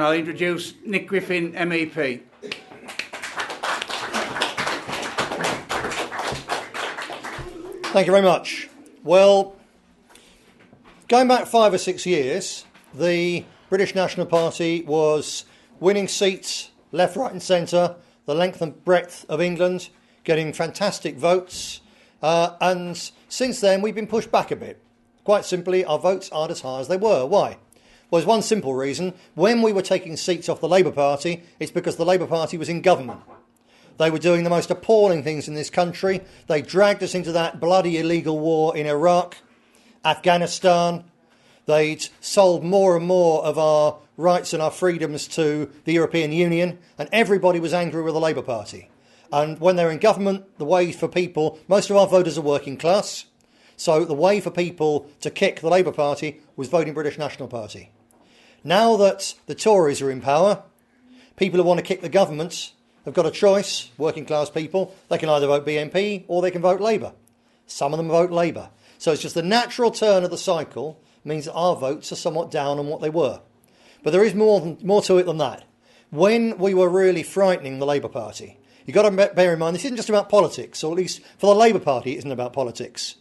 I'll introduce Nick Griffin, MEP. Thank you very much. Well, going back 5 or 6 years, the British National Party was winning seats left, right and centre, the length and breadth of England, getting fantastic votes. And since then, we've been pushed back a bit. Quite simply, our votes aren't as high as they were. Why? Well, there's one simple reason. When we were taking seats off the Labour Party, it's because the Labour Party was in government. They were doing the most appalling things in this country. They dragged us into that bloody illegal war in Iraq, Afghanistan. They'd sold more and more of our rights and our freedoms to the European Union, and everybody was angry with the Labour Party. And when they're in government, the way for people, most of our voters are working class, so the way for people to kick the Labour Party was voting British National Party. Now that the Tories are in power, people who want to kick the government have got a choice, working class people. They can either vote BNP or they can vote Labour. Some of them vote Labour. So it's just the natural turn of the cycle means that our votes are somewhat down on what they were. But there is more to it than that. When we were really frightening the Labour Party, you've got to bear in mind this isn't just about politics, or at least for the Labour Party it isn't about politics.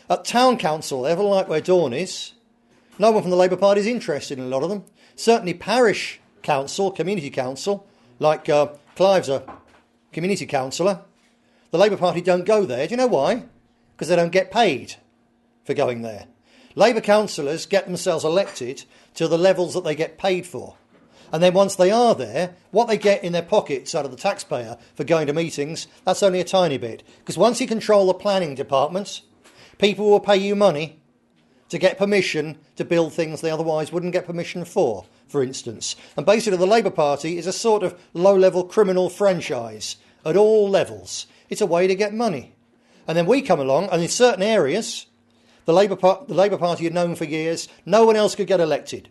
At town council level, like where Dawn is, no one from the Labour Party is interested in a lot of them. Certainly parish council, community council, like Clive's a community councillor, the Labour Party don't go there. Do you know why? Because they don't get paid for going there. Labour councillors get themselves elected to the levels that they get paid for. And then once they are there, what they get in their pockets out of the taxpayer for going to meetings, that's only a tiny bit. Because once you control the planning department, people will pay you money to get permission to build things they otherwise wouldn't get permission for instance. And basically the Labour Party is a sort of low-level criminal franchise at all levels. It's a way to get money. And then we come along, and in certain areas, the Labour Party had known for years, no one else could get elected.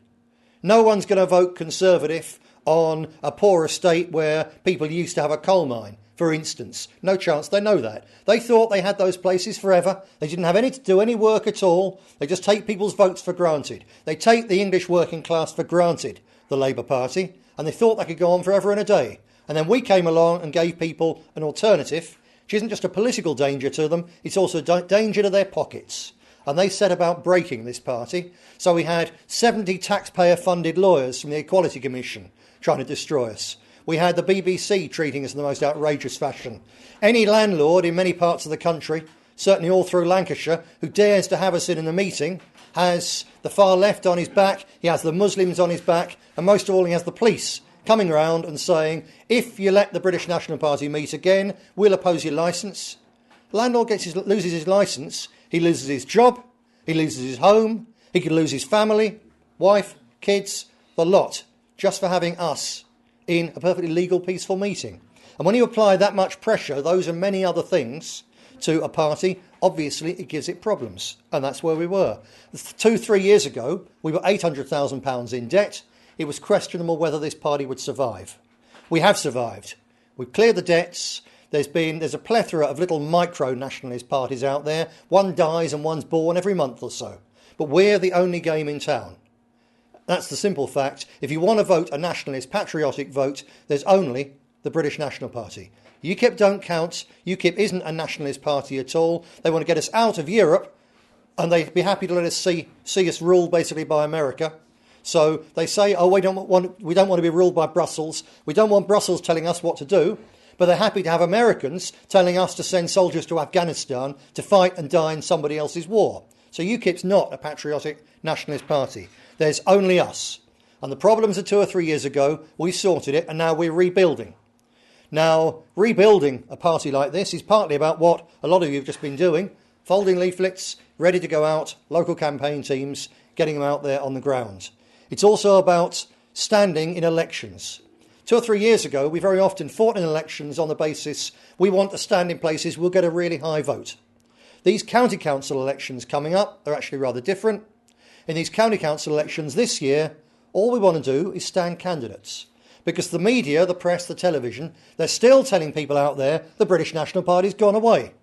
No one's going to vote Conservative on a poor estate where people used to have a coal mine, for instance. No chance, they know that. They thought they had those places forever. They didn't have to do any work at all. They just take people's votes for granted. They take the English working class for granted, the Labour Party, and they thought they could go on forever and a day. And then we came along and gave people an alternative, which isn't just a political danger to them, it's also a danger to their pockets. And they set about breaking this party. So we had 70 taxpayer-funded lawyers from the Equality Commission trying to destroy us. We had the BBC treating us in the most outrageous fashion. Any landlord in many parts of the country, certainly all through Lancashire, who dares to have us in a meeting, has the far left on his back, he has the Muslims on his back, and most of all he has the police coming around and saying, if you let the British National Party meet again, we'll oppose your licence. Landlord loses his licence, he loses his job, he loses his home, he could lose his family, wife, kids, the lot, just for having us in a perfectly legal, peaceful meeting. And when you apply that much pressure, those and many other things, to a party, obviously it gives it problems. And that's where we were. 2-3 years ago, we were £800,000 in debt. It was questionable whether this party would survive. We have survived. We've cleared the debts. There's a plethora of little micro-nationalist parties out there. One dies and one's born every month or so. But we're the only game in town. That's the simple fact. If you want to vote a nationalist, patriotic vote, there's only the British National Party. UKIP don't count. UKIP isn't a nationalist party at all. They want to get us out of Europe, and they'd be happy to let us see us ruled basically by America. So they say, oh, we don't want to be ruled by Brussels. We don't want Brussels telling us what to do. But they're happy to have Americans telling us to send soldiers to Afghanistan to fight and die in somebody else's war. So UKIP's not a patriotic nationalist party. There's only us. And the problems of 2 or 3 years ago, we sorted it, and now we're rebuilding. Now, rebuilding a party like this is partly about what a lot of you have just been doing, folding leaflets, ready to go out, local campaign teams, getting them out there on the ground. It's also about standing in elections. 2 or 3 years ago, we very often fought in elections on the basis we want to stand in places we'll get a really high vote. These county council elections coming up are actually rather different. In these county council elections this year, all we want to do is stand candidates. Because the media, the press, the television, they're still telling people out there the British National Party's gone away.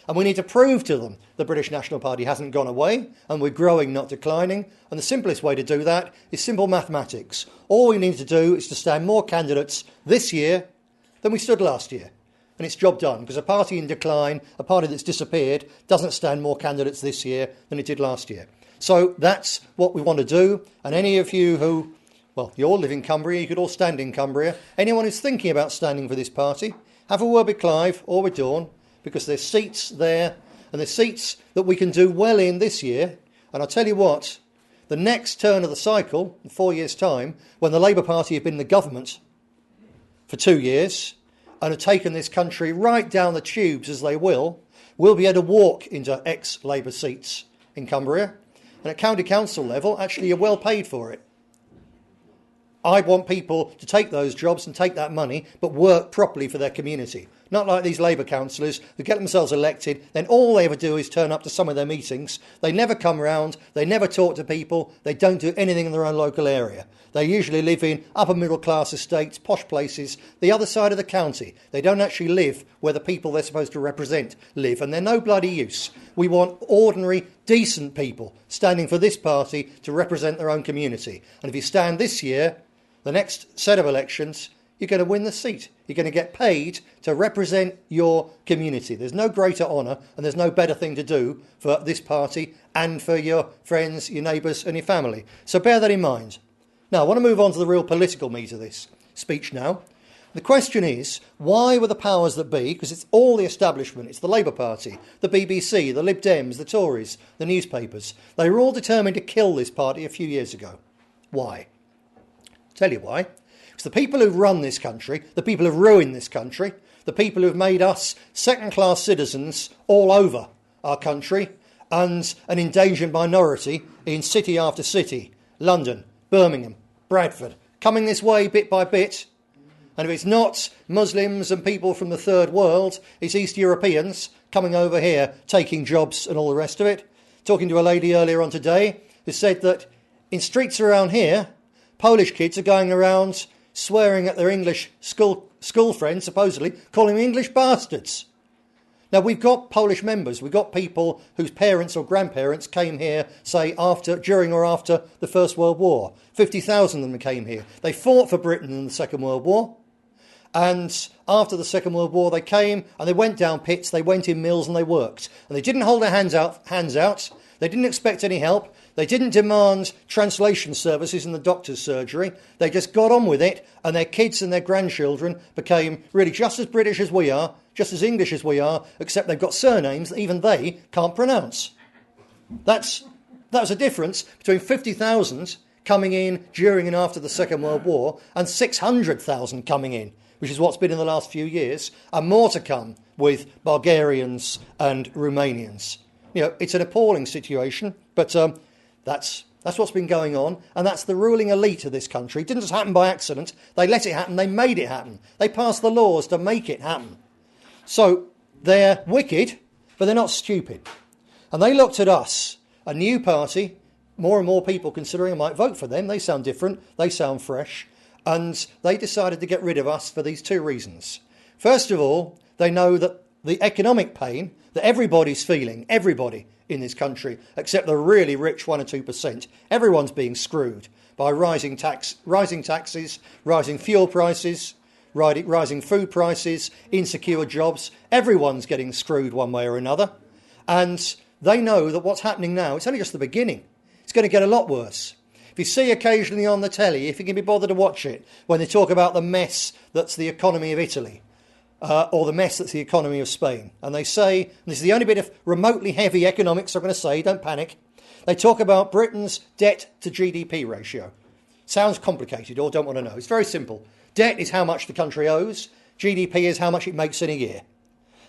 And we need to prove to them the British National Party hasn't gone away and we're growing, not declining. And the simplest way to do that is simple mathematics. All we need to do is to stand more candidates this year than we stood last year. And it's job done, because a party in decline, a party that's disappeared, doesn't stand more candidates this year than it did last year. So that's what we want to do. And any of you who, well, you all live in Cumbria, you could all stand in Cumbria. Anyone who's thinking about standing for this party, have a word with Clive or with Dawn, because there's seats there, and there's seats that we can do well in this year. And I'll tell you what, the next turn of the cycle, in 4 years' time, when the Labour Party have been in the government for 2 years and have taken this country right down the tubes as they will, we'll be able to walk into ex-Labour seats in Cumbria. And at county council level, actually, you're well paid for it. I want people to take those jobs and take that money, but work properly for their community. Not like these Labour councillors who get themselves elected, then all they ever do is turn up to some of their meetings. They never come round, they never talk to people, they don't do anything in their own local area. They usually live in upper middle class estates, posh places, the other side of the county. They don't actually live where the people they're supposed to represent live, and they're no bloody use. We want ordinary, decent people standing for this party to represent their own community. And if you stand this year, the next set of elections, you're going to win the seat. You're going to get paid to represent your community. There's no greater honour and there's no better thing to do for this party and for your friends, your neighbours and your family. So bear that in mind. Now, I want to move on to the real political meat of this speech now. The question is, why were the powers that be, because it's all the establishment, it's the Labour Party, the BBC, the Lib Dems, the Tories, the newspapers, they were all determined to kill this party a few years ago. Why? Tell you why. It's the people who've run this country, the people who've ruined this country, the people who've made us second-class citizens all over our country and an endangered minority in city after city, London, Birmingham, Bradford, coming this way bit by bit. And if it's not Muslims and people from the third world, it's East Europeans coming over here, taking jobs and all the rest of it. Talking to a lady earlier on today who said that in streets around here, Polish kids are going around swearing at their English school friends, supposedly, calling them English bastards. Now, we've got Polish members, we've got people whose parents or grandparents came here, say, during or after the First World War. 50,000 of them came here. They fought for Britain in the Second World War. And after the Second World War, they came and they went down pits, they went in mills and they worked. And they didn't hold their hands out. They didn't expect any help. They didn't demand translation services in the doctor's surgery. They just got on with it, and their kids and their grandchildren became really just as British as we are, just as English as we are, except they've got surnames that even they can't pronounce. That was a difference between 50,000 coming in during and after the Second World War and 600,000 coming in, which is what's been in the last few years, and more to come with Bulgarians and Romanians. You know, it's an appalling situation, but that's what's been going on, and that's the ruling elite of this country. It didn't just happen by accident. They let it happen. They made it happen. They passed the laws to make it happen. So they're wicked, but they're not stupid. And they looked at us, a new party, more and more people considering I might vote for them. They sound different. They sound fresh. And they decided to get rid of us for these two reasons. First of all, they know that the economic pain that everybody's feeling, everybody in this country, except the really rich 1 or 2%, everyone's being screwed by rising taxes, rising fuel prices, rising food prices, insecure jobs. Everyone's getting screwed one way or another. And they know that what's happening now, it's only just the beginning. It's going to get a lot worse. If you see occasionally on the telly, if you can be bothered to watch it, when they talk about the mess that's the economy of Italy, or the mess that's the economy of Spain. And they say, and this is the only bit of remotely heavy economics I'm going to say, don't panic. They talk about Britain's debt to GDP ratio. Sounds complicated or don't want to know. It's very simple. Debt is how much the country owes. GDP is how much it makes in a year.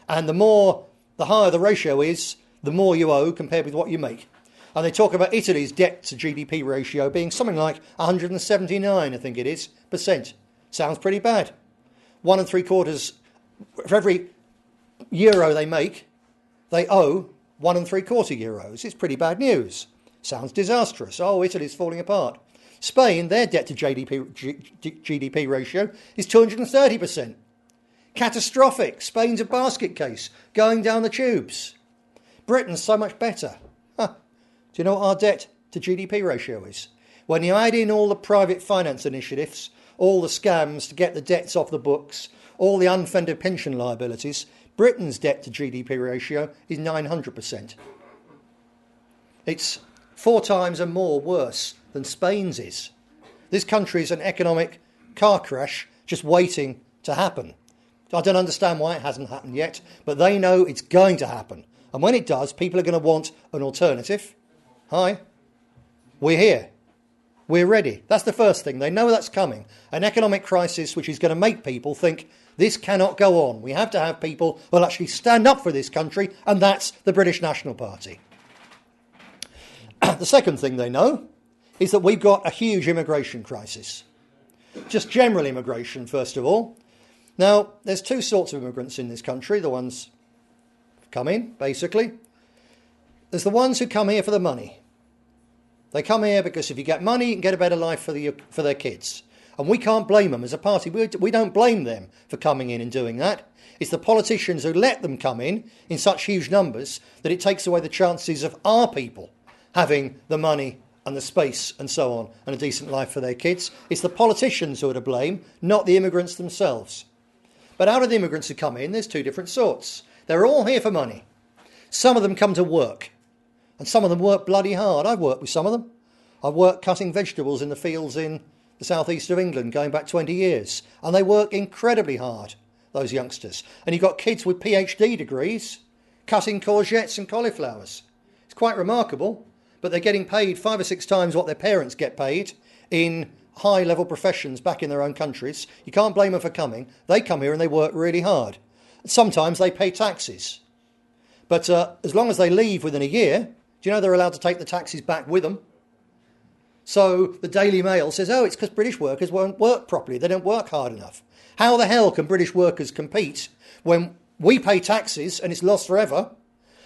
And the higher the ratio is, the more you owe compared with what you make. And they talk about Italy's debt to GDP ratio being something like 179, I think it is, percent. Sounds pretty bad. 1 3/4. For every euro they make, they owe 1 3/4 euros. It's pretty bad news. Sounds disastrous. Oh, Italy's falling apart. Spain, their debt to GDP ratio is 230%. Catastrophic. Spain's a basket case, going down the tubes. Britain's so much better. Huh. Do you know what our debt to GDP ratio is? When you add in all the private finance initiatives, all the scams to get the debts off the books, all the unfunded pension liabilities, Britain's debt to GDP ratio is 900%. It's 4 times and more worse than Spain's is. This country is an economic car crash just waiting to happen. I don't understand why it hasn't happened yet, but they know it's going to happen. And when it does, people are going to want an alternative. Hi, we're here. We're ready. That's the first thing. They know that's coming. An economic crisis which is going to make people think this cannot go on. We have to have people who will actually stand up for this country, and that's the British National Party. The second thing they know is that we've got a huge immigration crisis. Just general immigration, first of all. Now, there's 2 sorts of immigrants in this country. The ones who come in, basically. There's the ones who come here for the money. They come here because if you get money, you can get a better life for their kids. And we can't blame them as a party. We don't blame them for coming in and doing that. It's the politicians who let them come in such huge numbers that it takes away the chances of our people having the money and the space and so on and a decent life for their kids. It's the politicians who are to blame, not the immigrants themselves. But out of the immigrants who come in, there's 2 different sorts. They're all here for money. Some of them come to work. And some of them work bloody hard. I've worked with some of them. I've worked cutting vegetables in the fields in the southeast of England going back 20 years. And they work incredibly hard, those youngsters. And you've got kids with PhD degrees cutting courgettes and cauliflowers. It's quite remarkable, but they're getting paid 5 or 6 times what their parents get paid in high-level professions back in their own countries. You can't blame them for coming. They come here and they work really hard. Sometimes they pay taxes. But as long as they leave within a year, do you know they're allowed to take the taxes back with them? So the Daily Mail says, oh, it's because British workers won't work properly. They don't work hard enough. How the hell can British workers compete when we pay taxes and it's lost forever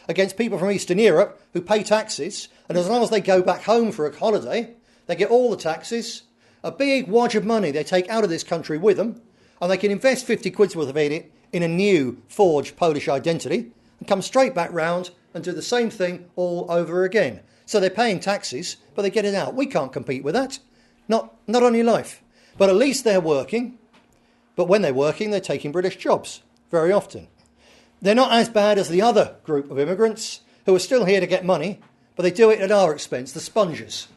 against people from Eastern Europe who pay taxes, and as long as they go back home for a holiday, they get all the taxes, a big wad of money they take out of this country with them, and they can invest 50 quid's worth of it in a new forged Polish identity and come straight back round and do the same thing all over again. So they're paying taxes, but they get it out. We can't compete with that. Not on your life. But at least they're working. But when they're working, they're taking British jobs, very often. They're not as bad as the other group of immigrants who are still here to get money, but they do it at our expense, the spongers.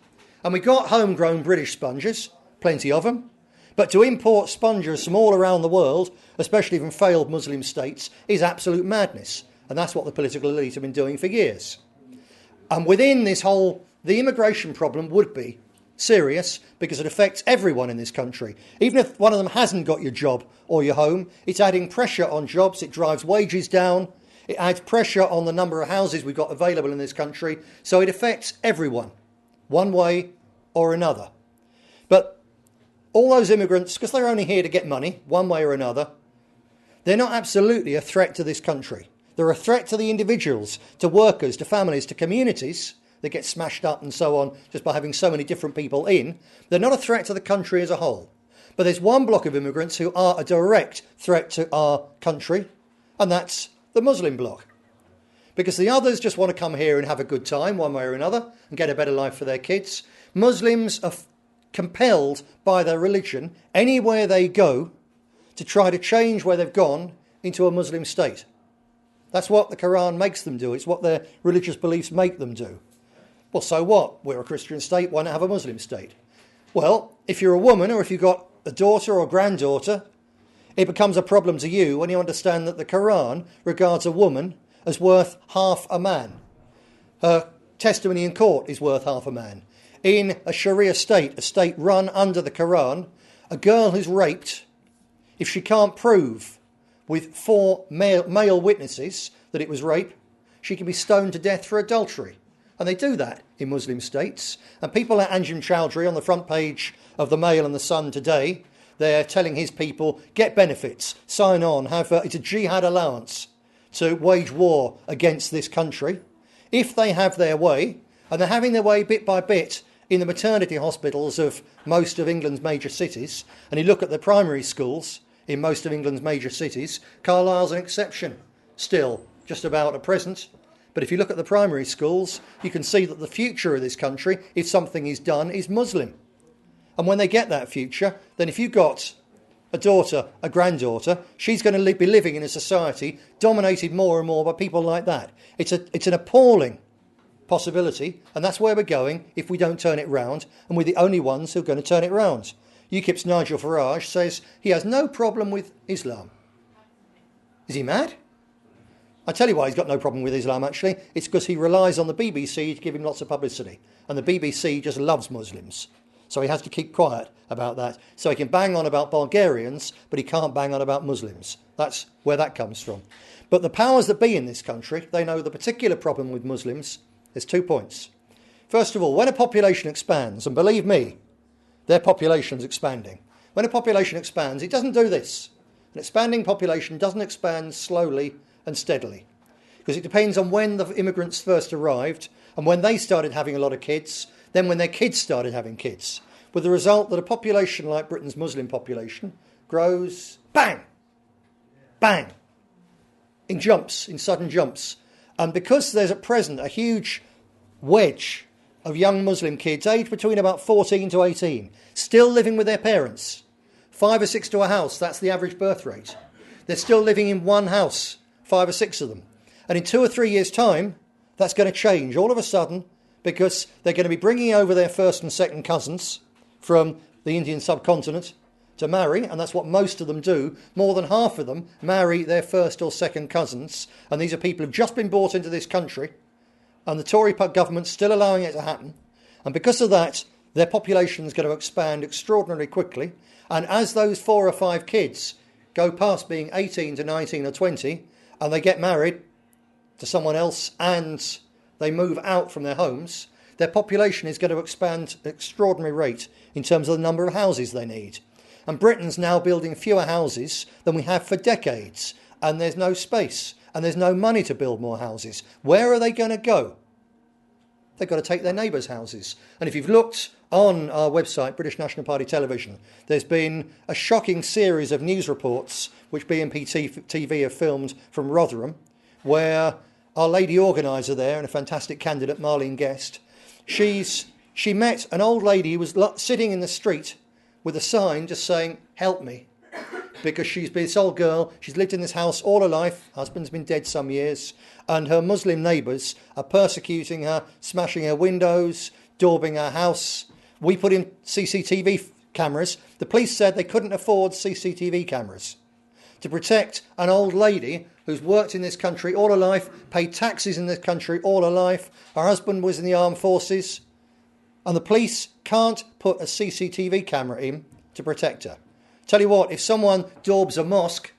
And we got homegrown British spongers, plenty of them. But to import spongers from all around the world, especially from failed Muslim states, is absolute madness. And that's what the political elite have been doing for years. And within this whole, the immigration problem would be serious because it affects everyone in this country. Even if one of them hasn't got your job or your home, it's adding pressure on jobs, it drives wages down, it adds pressure on the number of houses we've got available in this country. So it affects everyone, one way or another. But all those immigrants, because they're only here to get money, one way or another, they're not absolutely a threat to this country. They're a threat to the individuals, to workers, to families, to communities that get smashed up and so on just by having so many different people in. They're not a threat to the country as a whole. But there's one block of immigrants who are a direct threat to our country, and that's the Muslim bloc. Because the others just want to come here and have a good time one way or another and get a better life for their kids. Muslims are compelled by their religion anywhere they go to try to change where they've gone into a Muslim state. That's what the Quran makes them do. It's what their religious beliefs make them do. Well, so what? We're a Christian state. Why not have a Muslim state? Well, if you're a woman or if you've got a daughter or a granddaughter, it becomes a problem to you when you understand that the Quran regards a woman as worth half a man. Her testimony in court is worth half a man. In a Sharia state, a state run under the Quran, a girl who's raped, if she can't prove with 4 male witnesses that it was rape, she can be stoned to death for adultery. And they do that in Muslim states. And people like Anjem Chowdhury on the front page of the Mail and the Sun today, they're telling his people, get benefits, sign on, it's a jihad allowance to wage war against this country. If they have their way, and they're having their way bit by bit in the maternity hospitals of most of England's major cities, and you look at the primary schools, in most of England's major cities. Carlisle's an exception still, just about at present. But if you look at the primary schools, you can see that the future of this country, if something is done, is Muslim. And when they get that future, then if you've got a daughter, a granddaughter, she's going to be living in a society dominated more and more by people like that. It's an appalling possibility, and that's where we're going if we don't turn it round, and we're the only ones who are going to turn it round. UKIP's Nigel Farage says he has no problem with Islam. Is he mad? I tell you why he's got no problem with Islam, actually. It's because he relies on the BBC to give him lots of publicity, and the BBC just loves Muslims. So he has to keep quiet about that. So he can bang on about Bulgarians, but he can't bang on about Muslims. That's where that comes from. But the powers that be in this country, they know the particular problem with Muslims. There's 2 points. First of all, when a population expands, and believe me, their population's expanding. When a population expands, it doesn't do this. An expanding population doesn't expand slowly and steadily, because it depends on when the immigrants first arrived and when they started having a lot of kids, then when their kids started having kids, with the result that a population like Britain's Muslim population grows, bang, bang, in jumps, in sudden jumps. And because there's at present a huge wedge of young Muslim kids aged between about 14 to 18, still living with their parents, 5 or 6 to a house, that's the average birth rate. They're still living in one house, 5 or 6 of them. And in 2 or 3 years' time, that's going to change all of a sudden, because they're going to be bringing over their first and second cousins from the Indian subcontinent to marry, and that's what most of them do. More than half of them marry their first or second cousins, and these are people who've just been brought into this country, and the Tory government's still allowing it to happen. And because of that, their population is going to expand extraordinarily quickly, and as those 4 or 5 kids go past being 18 to 19 or 20, and they get married to someone else and they move out from their homes, their population is going to expand at an extraordinary rate in terms of the number of houses they need. And Britain's now building fewer houses than we have for decades, and there's no space, and there's no money to build more houses. Where are they going to go? They've got to take their neighbours' houses. And if you've looked on our website, British National Party Television, there's been a shocking series of news reports which BNP TV have filmed from Rotherham, where our lady organiser there, and a fantastic candidate, Marlene Guest, she met an old lady who was sitting in the street with a sign just saying, "Help me," because she's been this old girl, she's lived in this house all her life, husband's been dead some years, and her Muslim neighbours are persecuting her, smashing her windows, daubing her house. We put in CCTV cameras. The police said they couldn't afford CCTV cameras to protect an old lady who's worked in this country all her life, paid taxes in this country all her life. Her husband was in the armed forces, and the police can't put a CCTV camera in to protect her. Tell you what, if someone daubs a mosque,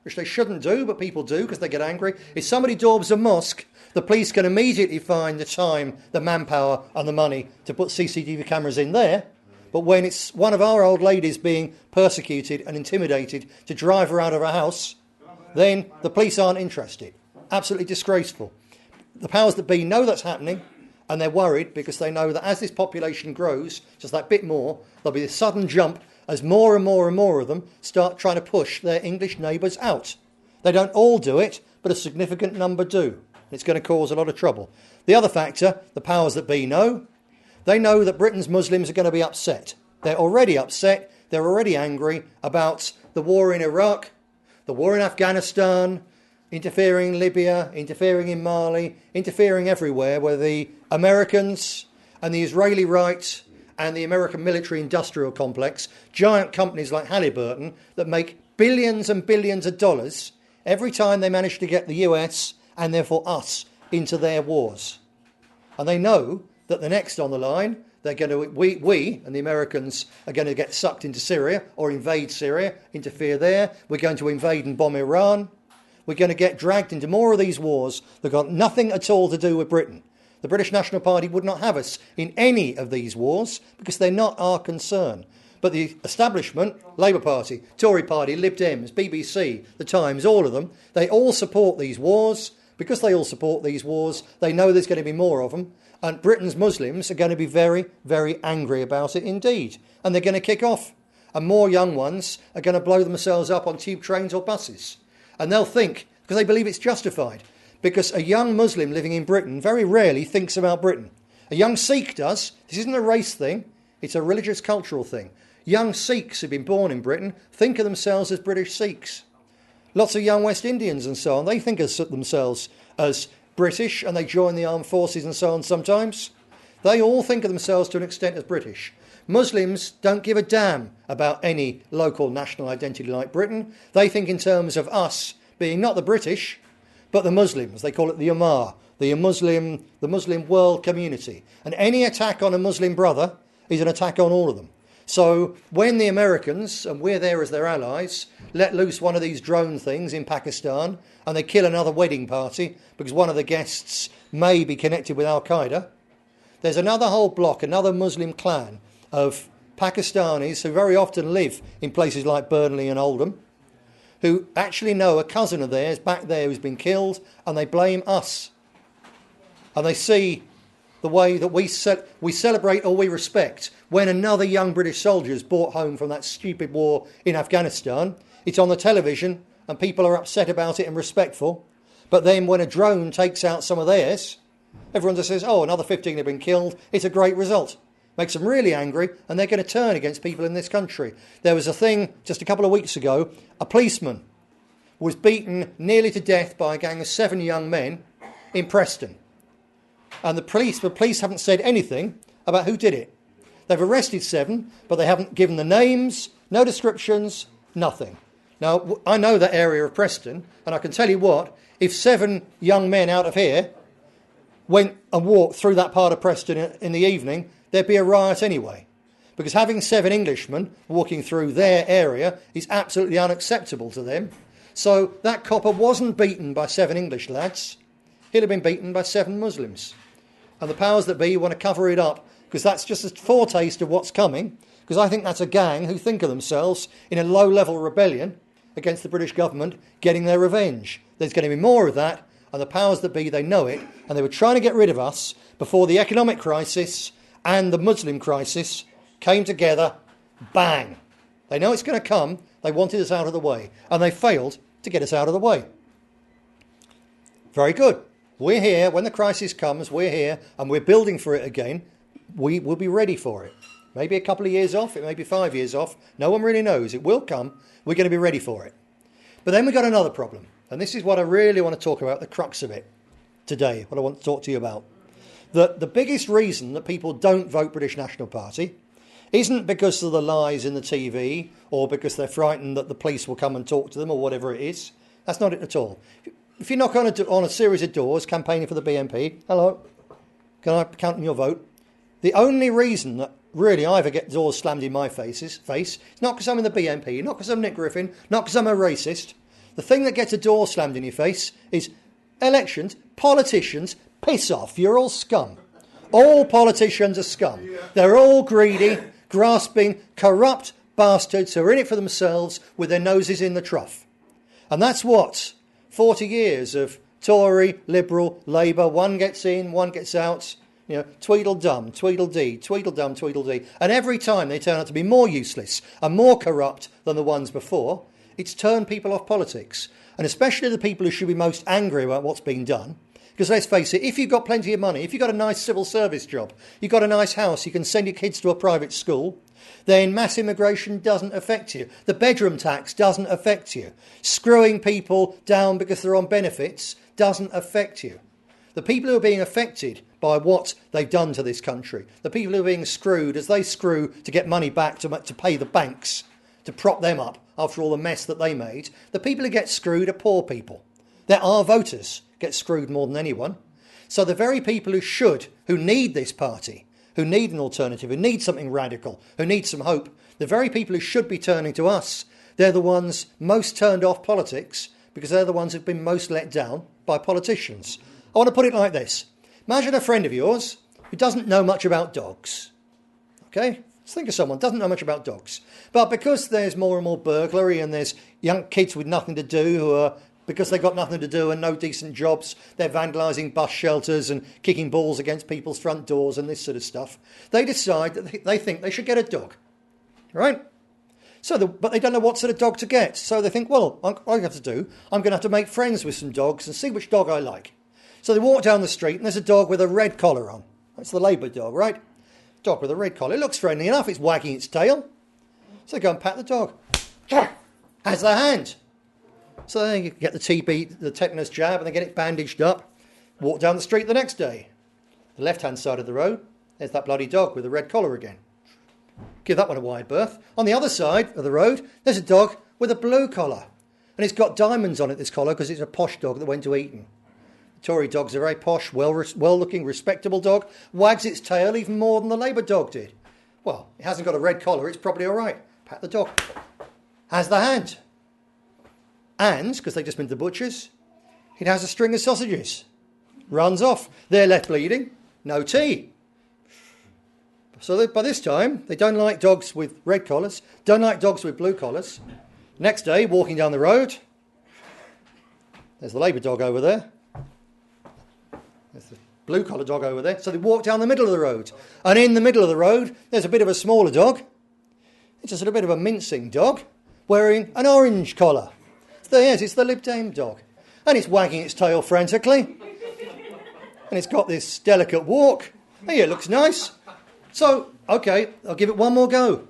which they shouldn't do, but people do because they get angry, if somebody daubs a mosque, the police can immediately find the time, the manpower and the money to put CCTV cameras in there. But when it's one of our old ladies being persecuted and intimidated to drive her out of her house, then the police aren't interested. Absolutely disgraceful. The powers that be know that's happening, and they're worried because they know that as this population grows, just that bit more, there'll be a sudden jump as more and more and more of them start trying to push their English neighbours out. They don't all do it, but a significant number do. It's going to cause a lot of trouble. The other factor, the powers that be know, they know that Britain's Muslims are going to be upset. They're already upset. They're already angry about the war in Iraq, the war in Afghanistan, interfering in Libya, interfering in Mali, interfering everywhere, where the Americans and the Israeli right and the American military industrial complex, giant companies like Halliburton that make billions and billions of dollars every time they manage to get the US and therefore us into their wars. And they know that the next on the line, they're going to, we and the Americans are going to get sucked into Syria or invade Syria, interfere there. We're going to invade and bomb Iran. We're going to get dragged into more of these wars that got nothing at all to do with Britain. The British National Party would not have us in any of these wars because they're not our concern. But the establishment, Labour Party, Tory Party, Lib Dems, BBC, The Times, all of them, they all support these wars. Because they all support these wars, they know there's going to be more of them. And Britain's Muslims are going to be very, very angry about it indeed. And they're going to kick off. and more young ones are going to blow themselves up on tube trains or buses. And they'll think, because they believe it's justified, because a young Muslim living in Britain very rarely thinks about Britain. A young Sikh does. This isn't a race thing, it's a religious cultural thing. Young Sikhs who've been born in Britain think of themselves as British Sikhs. Lots of young West Indians and so on, they think of themselves as British, and they join the armed forces and so on sometimes. They all think of themselves to an extent as British. Muslims don't give a damn about any local national identity like Britain. They think in terms of us being not the British, but the Muslims. They call it the Ummah, the Muslim world community. And any attack on a Muslim brother is an attack on all of them. So when the Americans, and we're there as their allies, let loose one of these drone things in Pakistan and they kill another wedding party because one of the guests may be connected with Al-Qaeda, there's another whole block, another Muslim clan of Pakistanis who very often live in places like Burnley and Oldham, who actually know a cousin of theirs back there who's been killed, and they blame us. And they see the way that we celebrate or we respect when another young British soldier is brought home from that stupid war in Afghanistan. It's on the television and people are upset about it and respectful. But then when a drone takes out some of theirs, everyone just says, oh, another 15 have been killed. It's a great result. Makes them really angry, and they're going to turn against people in this country. There was a thing just a couple of weeks ago, a policeman was beaten nearly to death by a gang of 7 young men in Preston. And the police haven't said anything about who did it. They've arrested 7, but they haven't given the names, no descriptions, nothing. Now, I know that area of Preston, and I can tell you what, if 7 young men out of here went and walked through that part of Preston in the evening, there'd be a riot anyway. Because having 7 Englishmen walking through their area is absolutely unacceptable to them. So that copper wasn't beaten by 7 English lads. He'd have been beaten by 7 Muslims. And the powers that be want to cover it up, because that's just a foretaste of what's coming, because I think that's a gang who think of themselves in a low-level rebellion against the British government getting their revenge. There's going to be more of that, and the powers that be, they know it, and they were trying to get rid of us before the economic crisis and the Muslim crisis came together, bang. They know it's going to come, they wanted us out of the way, and they failed to get us out of the way. Very good. We're here, when the crisis comes, we're here, and we're building for it again. We will be ready for it. Maybe a couple of years off, it may be 5 years off, no one really knows. It will come, we're going to be ready for it. But then we've got another problem, and this is what I really want to talk about, the crux of it today, what I want to talk to you about. The biggest reason that people don't vote British National Party isn't because of the lies in the TV or because they're frightened that the police will come and talk to them or whatever it is. That's not it at all. If you knock on a series of doors campaigning for the BNP, hello, can I count on your vote? The only reason that really I ever get doors slammed in my face is not because I'm in the BNP, not because I'm Nick Griffin, not because I'm a racist. The thing that gets a door slammed in your face is elections, politicians. Piss off, you're all scum. All politicians are scum. They're all greedy, grasping, corrupt bastards who are in it for themselves with their noses in the trough. And that's what 40 years of Tory, Liberal, Labour, one gets in, one gets out, Tweedledum, Tweedledee, Tweedledum, Tweedledee. And every time they turn out to be more useless and more corrupt than the ones before, it's turned people off politics. And especially the people who should be most angry about what's being done. Because let's face it, if you've got plenty of money, if you've got a nice civil service job, you've got a nice house, you can send your kids to a private school, then mass immigration doesn't affect you. The bedroom tax doesn't affect you. Screwing people down because they're on benefits doesn't affect you. The people who are being affected by what they've done to this country, the people who are being screwed as they screw to get money back to pay the banks, to prop them up after all the mess that they made, the people who get screwed are poor people. There are voters get screwed more than anyone. So the very people who need this party, who need an alternative, who need something radical, who need some hope, the very people who should be turning to us, they're the ones most turned off politics because they're the ones who've been most let down by politicians. I want to put it like this. Imagine a friend of yours who doesn't know much about dogs. Okay? Let's think of someone who doesn't know much about dogs. But because there's more and more burglary and there's young kids with nothing to do who are, because they've got nothing to do and no decent jobs, they're vandalising bus shelters and kicking balls against people's front doors and this sort of stuff. They decide that they think they should get a dog. Right? But they don't know what sort of dog to get. So they think, well, all I have to do, I'm going to have to make friends with some dogs and see which dog I like. So they walk down the street and there's a dog with a red collar on. That's the Labour dog, right? Dog with a red collar. It looks friendly enough. It's wagging its tail. So they go and pat the dog. Has their hand. So they get the TB, the tetanus jab, and they get it bandaged up. Walk down the street the next day. The left-hand side of the road, there's that bloody dog with a red collar again. Give that one a wide berth. On the other side of the road, there's a dog with a blue collar. And it's got diamonds on it, this collar, because it's a posh dog that went to Eton. Tory dog's a very posh, well-looking, respectable dog. Wags its tail even more than the Labour dog did. Well, it hasn't got a red collar, it's probably all right. Pat the dog. Has the hand. And, because they've just been to the butcher's, it has a string of sausages. Runs off. They're left bleeding. No tea. So by this time, they don't like dogs with red collars, don't like dogs with blue collars. Next day, walking down the road, there's the Labour dog over there. There's the blue collar dog over there. So they walk down the middle of the road. And in the middle of the road, there's a bit of a smaller dog. It's a sort of bit of a mincing dog, wearing an orange collar. So yes, it's the Lib Dem dog. And it's wagging its tail frantically. And it's got this delicate walk. Hey, it looks nice. So, OK, I'll give it one more go.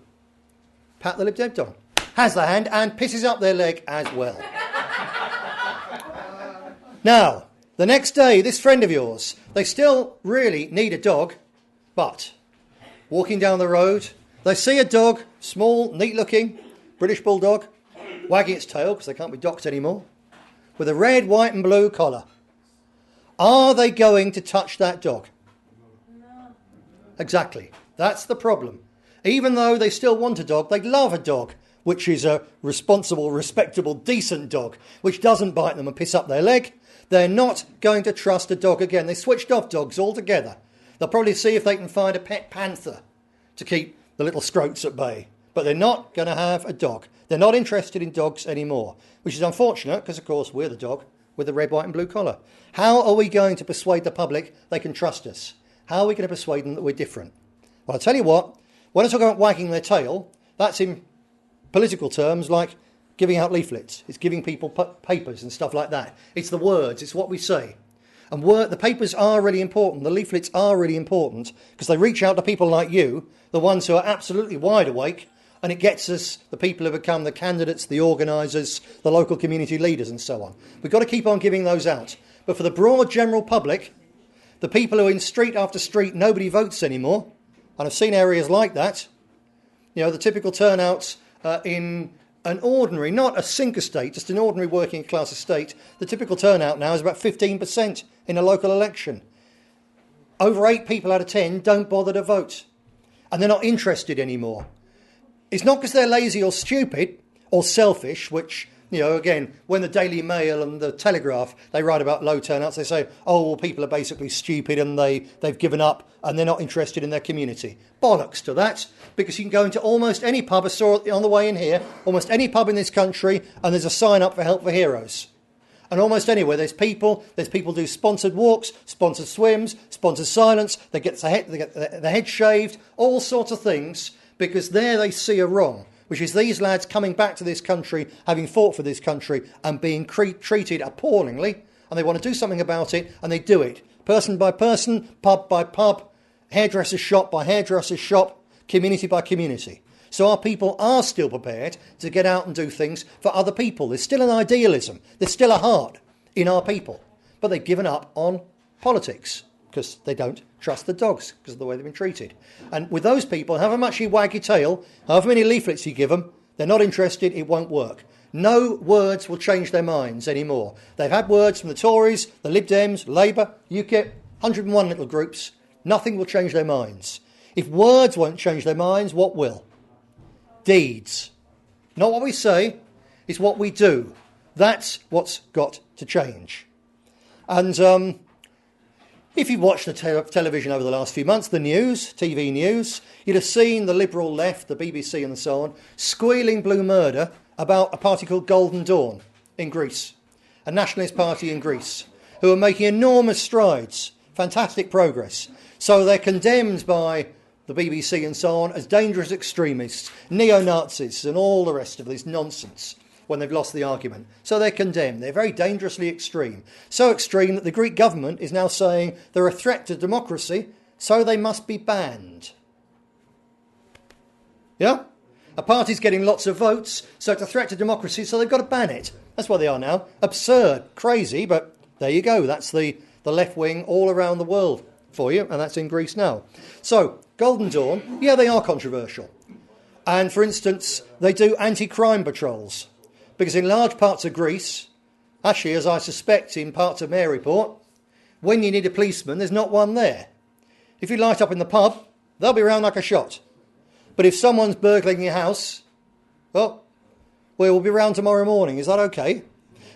Pat the Lib Dem dog. Has the hand and pisses up their leg as well. Now, the next day, this friend of yours, they still really need a dog, but walking down the road, they see a dog, small, neat-looking, British bulldog, wagging its tail, because they can't be docked anymore, with a red, white and blue collar. Are they going to touch that dog? No. Exactly. That's the problem. Even though they still want a dog, they love a dog, which is a responsible, respectable, decent dog, which doesn't bite them and piss up their leg. They're not going to trust a dog again. They switched off dogs altogether. They'll probably see if they can find a pet panther to keep the little scroats at bay. But they're not going to have a dog. They're not interested in dogs anymore, which is unfortunate because, of course, we're the dog with the red, white and blue collar. How are we going to persuade the public they can trust us? How are we going to persuade them that we're different? Well, I'll tell you what, when I talk about wagging their tail, that's in political terms like giving out leaflets. It's giving people papers and stuff like that. It's the words, it's what we say. And the papers are really important, the leaflets are really important, because they reach out to people like you, the ones who are absolutely wide awake, and it gets us, the people who become the candidates, the organisers, the local community leaders and so on. We've got to keep on giving those out. But for the broad general public, the people who are in street after street, nobody votes anymore, and I've seen areas like that, you know, the typical turnouts in an ordinary, not a sink estate, just an ordinary working class estate, the typical turnout now is about 15% in a local election. Over 8 people out of 10 don't bother to vote. And they're not interested anymore. It's not because they're lazy or stupid or selfish, which, you know, again, when the Daily Mail and the Telegraph, they write about low turnouts, they say, oh, well, people are basically stupid and they've given up and they're not interested in their community. Bollocks to that, because you can go into almost any pub, I saw it on the way in here, almost any pub in this country, and there's a sign up for Help for Heroes. And almost anywhere, there's people do sponsored walks, sponsored swims, sponsored silence, they get their head shaved, all sorts of things, because there they see a wrong, which is these lads coming back to this country, having fought for this country, and being treated appallingly, and they want to do something about it, and they do it. Person by person, pub by pub, hairdresser shop by hairdresser shop, community by community. So our people are still prepared to get out and do things for other people. There's still an idealism. There's still a heart in our people. But they've given up on politics because they don't trust the dogs because of the way they've been treated. And with those people, however much you wag your tail, however many leaflets you give them, they're not interested, it won't work. No words will change their minds anymore. They've had words from the Tories, the Lib Dems, Labour, UKIP, 101 little groups. Nothing will change their minds. If words won't change their minds, what will? Deeds. Not what we say, it's what we do. That's what's got to change. And if you've watched the television over the last few months, the news, TV news, you'd have seen the liberal left, the BBC and so on, squealing blue murder about a party called Golden Dawn in Greece, a nationalist party in Greece, who are making enormous strides, fantastic progress. So they're condemned by the BBC and so on, as dangerous extremists, neo-Nazis and all the rest of this nonsense when they've lost the argument. So they're condemned. They're very dangerously extreme. So extreme that the Greek government is now saying they're a threat to democracy, so they must be banned. Yeah? A party's getting lots of votes, so it's a threat to democracy, so they've got to ban it. That's what they are now. Absurd, crazy, but there you go. That's the left wing all around the world for you, and that's in Greece now. So, Golden Dawn, yeah, they are controversial. And, for instance, they do anti-crime patrols. Because in large parts of Greece, actually, as I suspect in parts of Maryport, when you need a policeman, there's not one there. If you light up in the pub, they'll be around like a shot. But if someone's burgling your house, well, we'll be around tomorrow morning. Is that okay?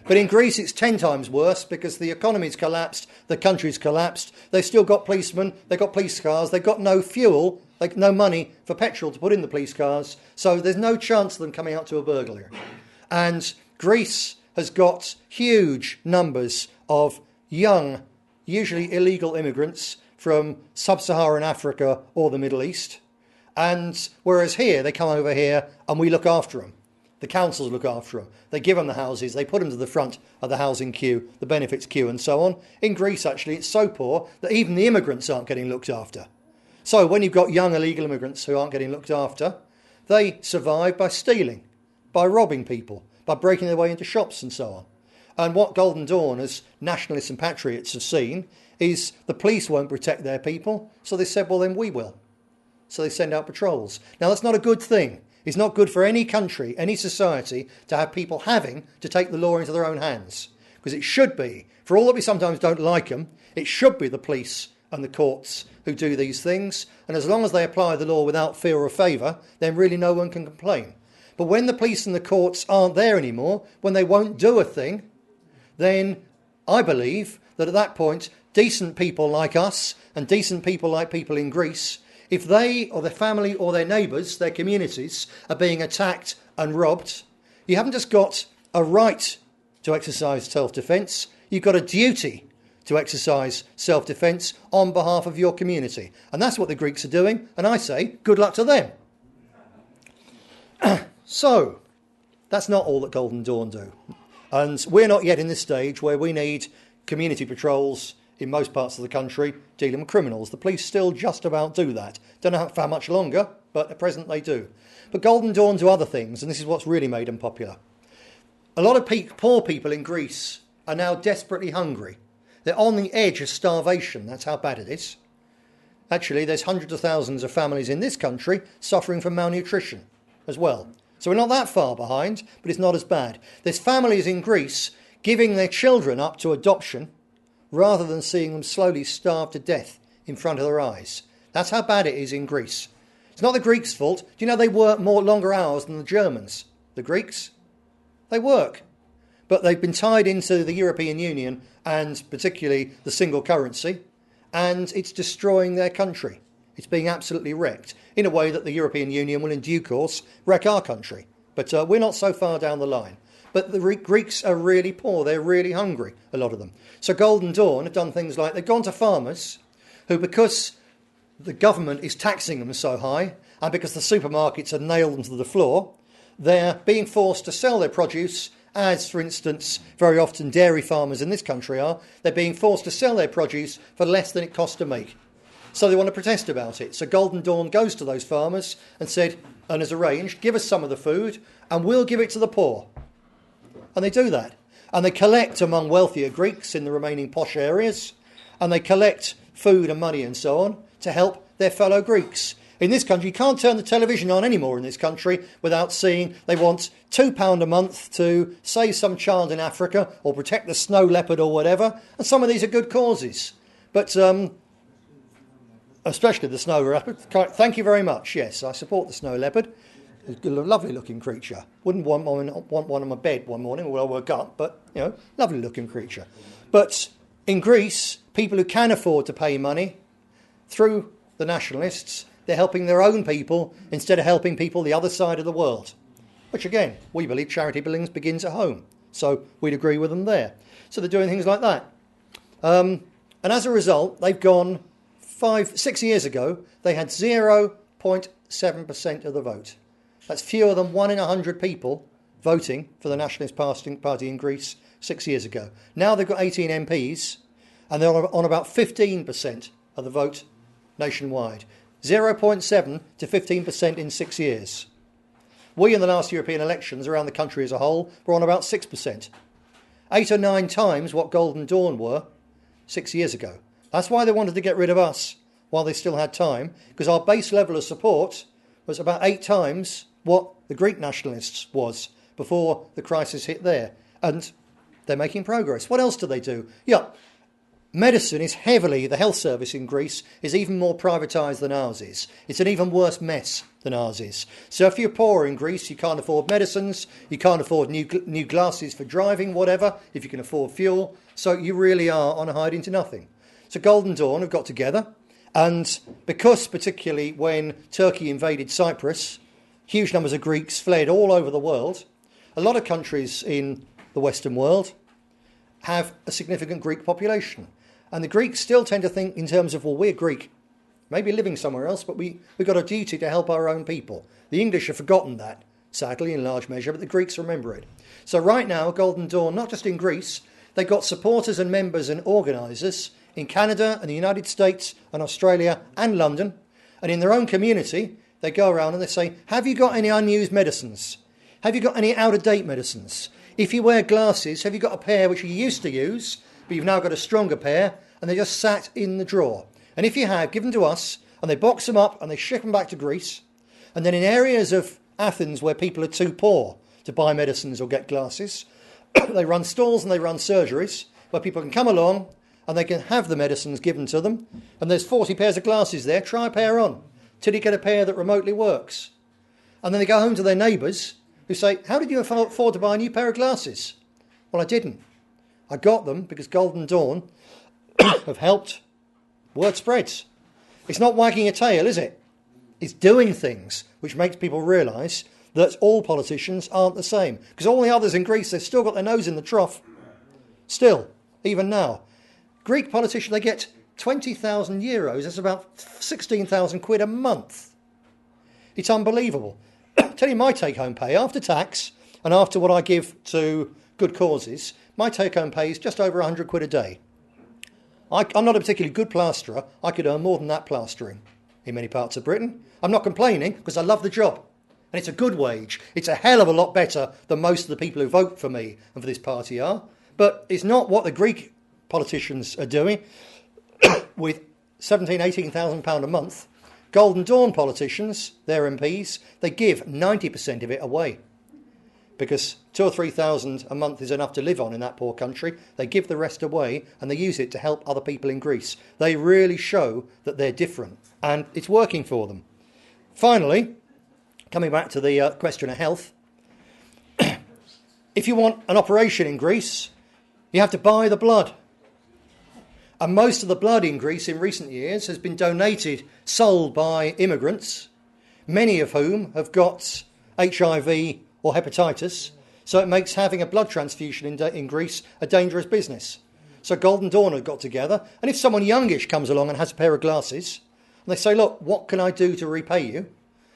But in Greece, it's 10 times worse because the economy's collapsed, the country's collapsed. They've still got policemen, they've got police cars, they've got no fuel, like no money for petrol to put in the police cars. So there's no chance of them coming out to a burglary. And Greece has got huge numbers of young, usually illegal immigrants from sub-Saharan Africa or the Middle East. And whereas here, they come over here and we look after them. The councils look after them. They give them the houses. They put them to the front of the housing queue, the benefits queue and so on. In Greece, actually, it's so poor that even the immigrants aren't getting looked after. So when you've got young illegal immigrants who aren't getting looked after, they survive by stealing, by robbing people, by breaking their way into shops and so on. And what Golden Dawn, as nationalists and patriots, have seen is the police won't protect their people. So they said, well, then we will. So they send out patrols. Now, that's not a good thing. It's not good for any country, any society, to have people having to take the law into their own hands. Because it should be, for all that we sometimes don't like them, it should be the police and the courts who do these things. And as long as they apply the law without fear or favour, then really no one can complain. But when the police and the courts aren't there anymore, when they won't do a thing, then I believe that at that point, decent people like us and decent people like people in Greece, if they or their family or their neighbours, their communities, are being attacked and robbed, you haven't just got a right to exercise self-defence, you've got a duty to exercise self-defence on behalf of your community. And that's what the Greeks are doing, and I say, good luck to them. So, that's not all that Golden Dawn do. And we're not yet in this stage where we need community patrols in most parts of the country dealing with criminals. The police still just about do that. Don't know for how much longer, but at present they do. But Golden Dawn do other things, and this is what's really made them popular. A lot of poor people in Greece are now desperately hungry. They're on the edge of starvation. That's how bad it is. Actually, there's hundreds of thousands of families in this country suffering from malnutrition as well. So we're not that far behind, but it's not as bad. There's families in Greece giving their children up to adoption rather than seeing them slowly starve to death in front of their eyes. That's how bad it is in Greece. It's not the Greeks' fault. Do you know they work longer hours than the Germans? The Greeks? They work. But they've been tied into the European Union and particularly the single currency, and it's destroying their country. It's being absolutely wrecked in a way that the European Union will in due course wreck our country. But we're not so far down the line. But the Greeks are really poor. They're really hungry, a lot of them. So Golden Dawn have done things like they've gone to farmers who, because the government is taxing them so high and because the supermarkets have nailed them to the floor, they're being forced to sell their produce as, for instance, very often dairy farmers in this country are. They're being forced to sell their produce for less than it costs to make. So they want to protest about it. So Golden Dawn goes to those farmers and said, and has arranged, give us some of the food and we'll give it to the poor. And they do that. And they collect among wealthier Greeks in the remaining posh areas. And they collect food and money and so on to help their fellow Greeks. In this country, you can't turn the television on anymore in this country without seeing they want £2 a month to save some child in Africa or protect the snow leopard or whatever. And some of these are good causes. But especially the snow leopard. Thank you very much. Yes, I support the snow leopard. It's a lovely looking creature. Wouldn't want one on my bed one morning when I woke up, but, you know, lovely looking creature. But in Greece, people who can afford to pay money, through the nationalists, they're helping their own people instead of helping people the other side of the world. Which, again, we believe charity begins at home. So we'd agree with them there. So they're doing things like that. And as a result, they've gone 6 years ago, they had 0.7% of the vote. That's fewer than 1 in 100 people voting for the Nationalist Party in Greece 6 years ago. Now they've got 18 MPs, and they're on about 15% of the vote nationwide. 0.7 to 15% in 6 years. We, in the last European elections around the country as a whole, were on about 6%. 8 or 9 times what Golden Dawn were 6 years ago. That's why they wanted to get rid of us while they still had time, because our base level of support was about 8 times what the Greek nationalists was before the crisis hit there. And they're making progress. What else do they do? Yeah, medicine is heavily, the health service in Greece is even more privatised than ours is. It's an even worse mess than ours is. So if you're poor in Greece, you can't afford medicines, you can't afford new glasses for driving, whatever, if you can afford fuel. So you really are on a hiding to nothing. So Golden Dawn have got together, and because particularly when Turkey invaded Cyprus, huge numbers of Greeks fled all over the world. A lot of countries in the Western world have a significant Greek population. And the Greeks still tend to think in terms of, well, we're Greek, maybe living somewhere else, but we've got a duty to help our own people. The English have forgotten that, sadly, in large measure, but the Greeks remember it. So right now, Golden Dawn, not just in Greece, they've got supporters and members and organisers in Canada and the United States and Australia and London. And in their own community, they go around and they say, have you got any unused medicines? Have you got any out-of-date medicines? If you wear glasses, have you got a pair which you used to use, but you've now got a stronger pair, and they just sat in the drawer? And if you have, give them to us, and they box them up, and they ship them back to Greece. And then in areas of Athens where people are too poor to buy medicines or get glasses, they run stalls and they run surgeries where people can come along and they can have the medicines given to them. And there's 40 pairs of glasses there. Try a pair on till you get a pair that remotely works. And then they go home to their neighbours who say, how did you afford to buy a new pair of glasses? Well, I didn't. I got them because Golden Dawn have helped. Word spreads. It's not wagging a tail, is it? It's doing things which makes people realise that all politicians aren't the same. Because all the others in Greece, they've still got their nose in the trough. Still, even now. Greek politicians, they get 20,000 euros. That's about 16,000 quid a month. It's unbelievable. Tell you my take-home pay, after tax and after what I give to good causes, my take-home pay is just over 100 quid a day. I'm not a particularly good plasterer. I could earn more than that plastering in many parts of Britain. I'm not complaining because I love the job. And it's a good wage. It's a hell of a lot better than most of the people who vote for me and for this party are. But it's not what the Greek politicians are doing with £17,000, £18,000 a month. Golden Dawn politicians, their MPs, they give 90% of it away. Because 2,000 or 3,000 a month is enough to live on in that poor country. They give the rest away and they use it to help other people in Greece. They really show that they're different and it's working for them. Finally, coming back to the question of health, if you want an operation in Greece, you have to buy the blood. And most of the blood in Greece in recent years has been donated, sold by immigrants, many of whom have got HIV or hepatitis, so it makes having a blood transfusion in Greece a dangerous business. So Golden Dawn have got together, and if someone youngish comes along and has a pair of glasses, and they say, look, what can I do to repay you?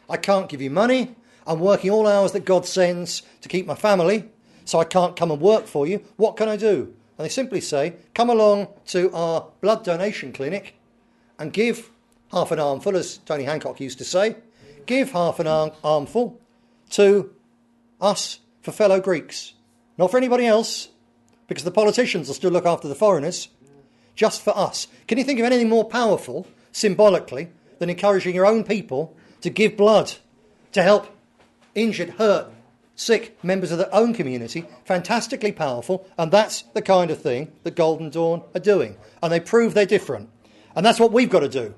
I can't give you money, I'm working all hours that God sends to keep my family, so I can't come and work for you, what can I do? And they simply say, come along to our blood donation clinic and give half an armful, as Tony Hancock used to say, give half an armful to us for fellow Greeks. Not for anybody else, because the politicians will still look after the foreigners, just for us. Can you think of anything more powerful, symbolically, than encouraging your own people to give blood to help injured, hurt, sick members of their own community? Fantastically powerful, and that's the kind of thing that Golden Dawn are doing. And they prove they're different. And that's what we've got to do.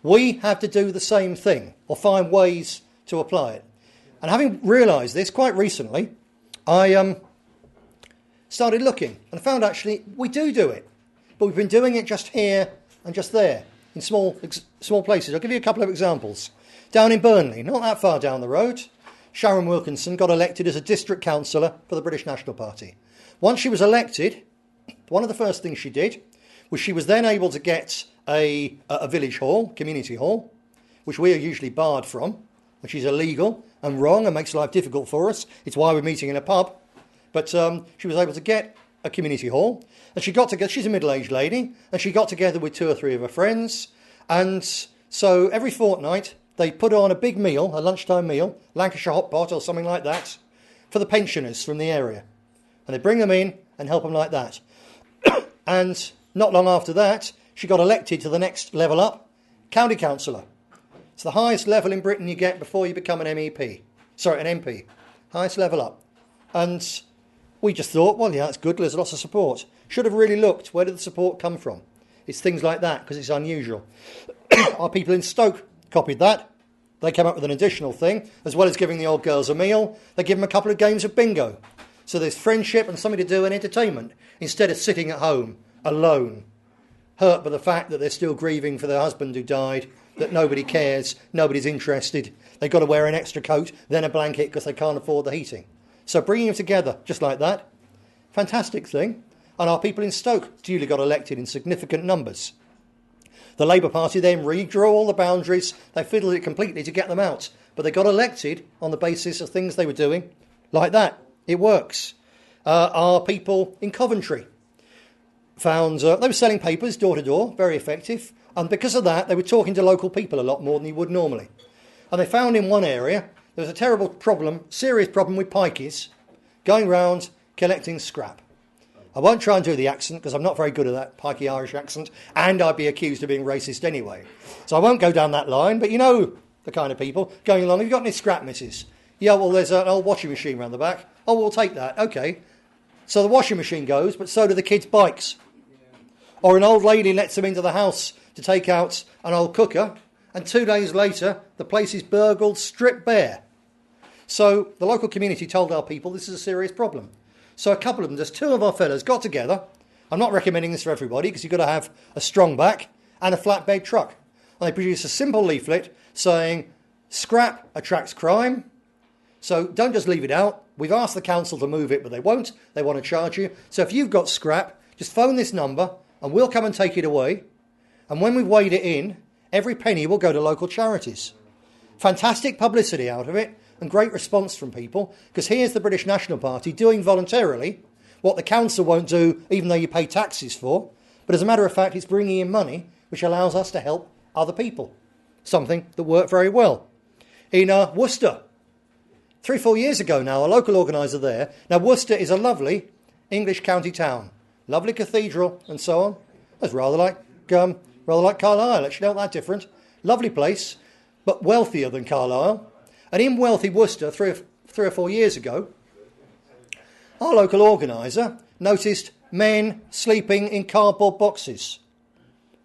We have to do the same thing, or find ways to apply it. And having realised this quite recently, I started looking and found actually we do it. But we've been doing it just here and just there, in small places. I'll give you a couple of examples. Down in Burnley, not that far down the road, Sharon Wilkinson got elected as a district councillor for the British National Party. Once she was elected, one of the first things she did was she was then able to get a village hall, community hall, which we are usually barred from, which is illegal and wrong and makes life difficult for us. It's why we're meeting in a pub. But she was able to get a community hall, and she got together. She's a middle-aged lady, and she got together with 2 or 3 of her friends, and so every fortnight they put on a big meal, a lunchtime meal, Lancashire hot pot or something like that, for the pensioners from the area, and they bring them in and help them like that. And not long after that, she got elected to the next level up, county councillor. It's the highest level in Britain you get before you become an MEP. Sorry, an MP. Highest level up. And we just thought, well, yeah, that's good. There's lots of support. Should have really looked. Where did the support come from? It's things like that, because it's unusual. Our people in Stoke copied that. They came up with an additional thing. As well as giving the old girls a meal, they give them a couple of games of bingo. So there's friendship and something to do and entertainment, instead of sitting at home, alone, hurt by the fact that they're still grieving for their husband who died, that nobody cares, nobody's interested. They've got to wear an extra coat, then a blanket because they can't afford the heating. So bringing them together, just like that, fantastic thing. And our people in Stoke duly got elected in significant numbers. The Labour Party then redrew all the boundaries. They fiddled it completely to get them out. But they got elected on the basis of things they were doing like that. It works. Our people in Coventry found they were selling papers door to door, very effective. And because of that, they were talking to local people a lot more than you would normally. And they found in one area there was a terrible problem, serious problem with pikeys going round collecting scrap. I won't try and do the accent because I'm not very good at that pikey Irish accent, and I'd be accused of being racist anyway. So I won't go down that line, but you know the kind of people going along. Have you got any scrap, missus? Yeah, well, there's an old washing machine round the back. Oh, we'll take that. OK. So the washing machine goes, but so do the kids' bikes. Or an old lady lets them into the house to take out an old cooker, and 2 days later, the place is burgled, stripped bare. So the local community told our people this is a serious problem. So a couple of them, just 2 of our fellas, got together. I'm not recommending this for everybody because you've got to have a strong back and a flatbed truck. And they produced a simple leaflet saying, scrap attracts crime, so don't just leave it out. We've asked the council to move it, but they won't. They want to charge you. So if you've got scrap, just phone this number and we'll come and take it away. And when we've weighed it in, every penny will go to local charities. Fantastic publicity out of it and great response from people, because here's the British National Party doing voluntarily what the council won't do, even though you pay taxes for. But as a matter of fact, it's bringing in money which allows us to help other people, something that worked very well. In Worcester, 3 or 4 years ago now, a local organiser there. Now, Worcester is a lovely English county town, lovely cathedral and so on. That's rather like Carlisle, actually, not that different. Lovely place, but wealthier than Carlisle. And in wealthy Worcester, 3 or 4 years ago, our local organiser noticed men sleeping in cardboard boxes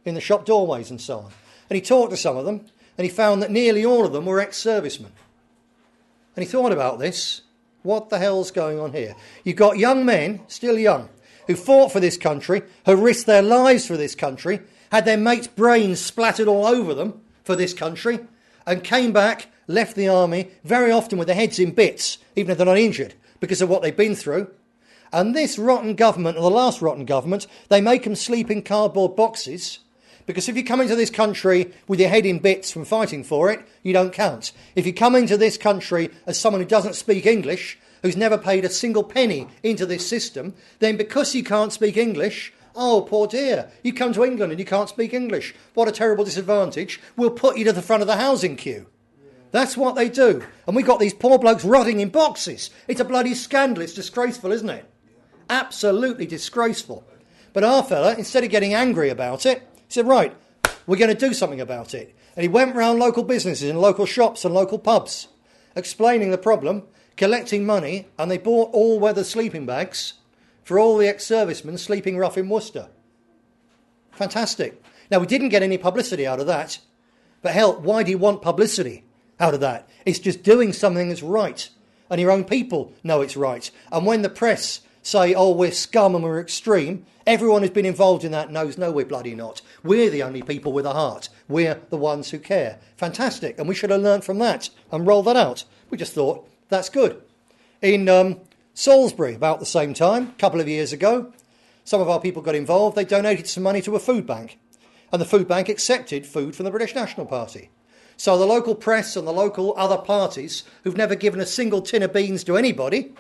in the shop doorways and so on. And he talked to some of them, and he found that nearly all of them were ex-servicemen. And he thought about this. What the hell's going on here? You've got young men, still young, who fought for this country, who risked their lives for this country, had their mates' brains splattered all over them for this country, and came back, left the army, very often with their heads in bits, even if they're not injured, because of what they've been through. And this rotten government, or the last rotten government, they make them sleep in cardboard boxes, because if you come into this country with your head in bits from fighting for it, you don't count. If you come into this country as someone who doesn't speak English, who's never paid a single penny into this system, then because you can't speak English, oh, poor dear, you come to England and you can't speak English. What a terrible disadvantage. We'll put you to the front of the housing queue. That's what they do. And we've got these poor blokes rotting in boxes. It's a bloody scandal. It's disgraceful, isn't it? Absolutely disgraceful. But our fella, instead of getting angry about it, he said, right, we're going to do something about it. And he went round local businesses and local shops and local pubs, explaining the problem, collecting money, and they bought all-weather sleeping bags for all the ex-servicemen sleeping rough in Worcester. Fantastic. Now, we didn't get any publicity out of that. But hell, why do you want publicity out of that? It's just doing something that's right. And your own people know it's right. And when the press say, oh, we're scum and we're extreme, everyone who's been involved in that knows, no, we're bloody not. We're the only people with a heart. We're the ones who care. Fantastic. And we should have learned from that and rolled that out. We just thought, that's good. In Salisbury, about the same time, a couple of years ago, some of our people got involved. They donated some money to a food bank. And the food bank accepted food from the British National Party. So the local press and the local other parties who've never given a single tin of beans to anybody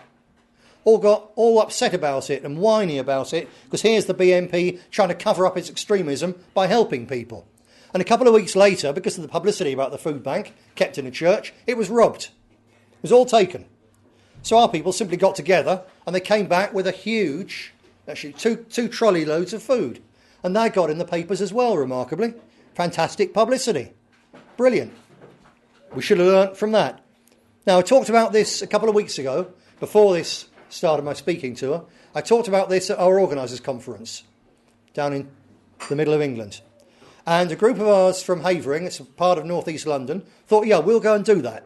all got all upset about it and whiny about it, because here's the BNP trying to cover up its extremism by helping people. And a couple of weeks later, because of the publicity about the food bank kept in a church, it was robbed. It was all taken. So our people simply got together and they came back with a huge, actually two trolley loads of food. And they got in the papers as well, remarkably. Fantastic publicity. Brilliant. We should have learnt from that. Now, I talked about this a couple of weeks ago, before this started my speaking tour. I talked about this at our organisers' conference down in the middle of England. And a group of ours from Havering, it's a part of North East London, thought, yeah, we'll go and do that.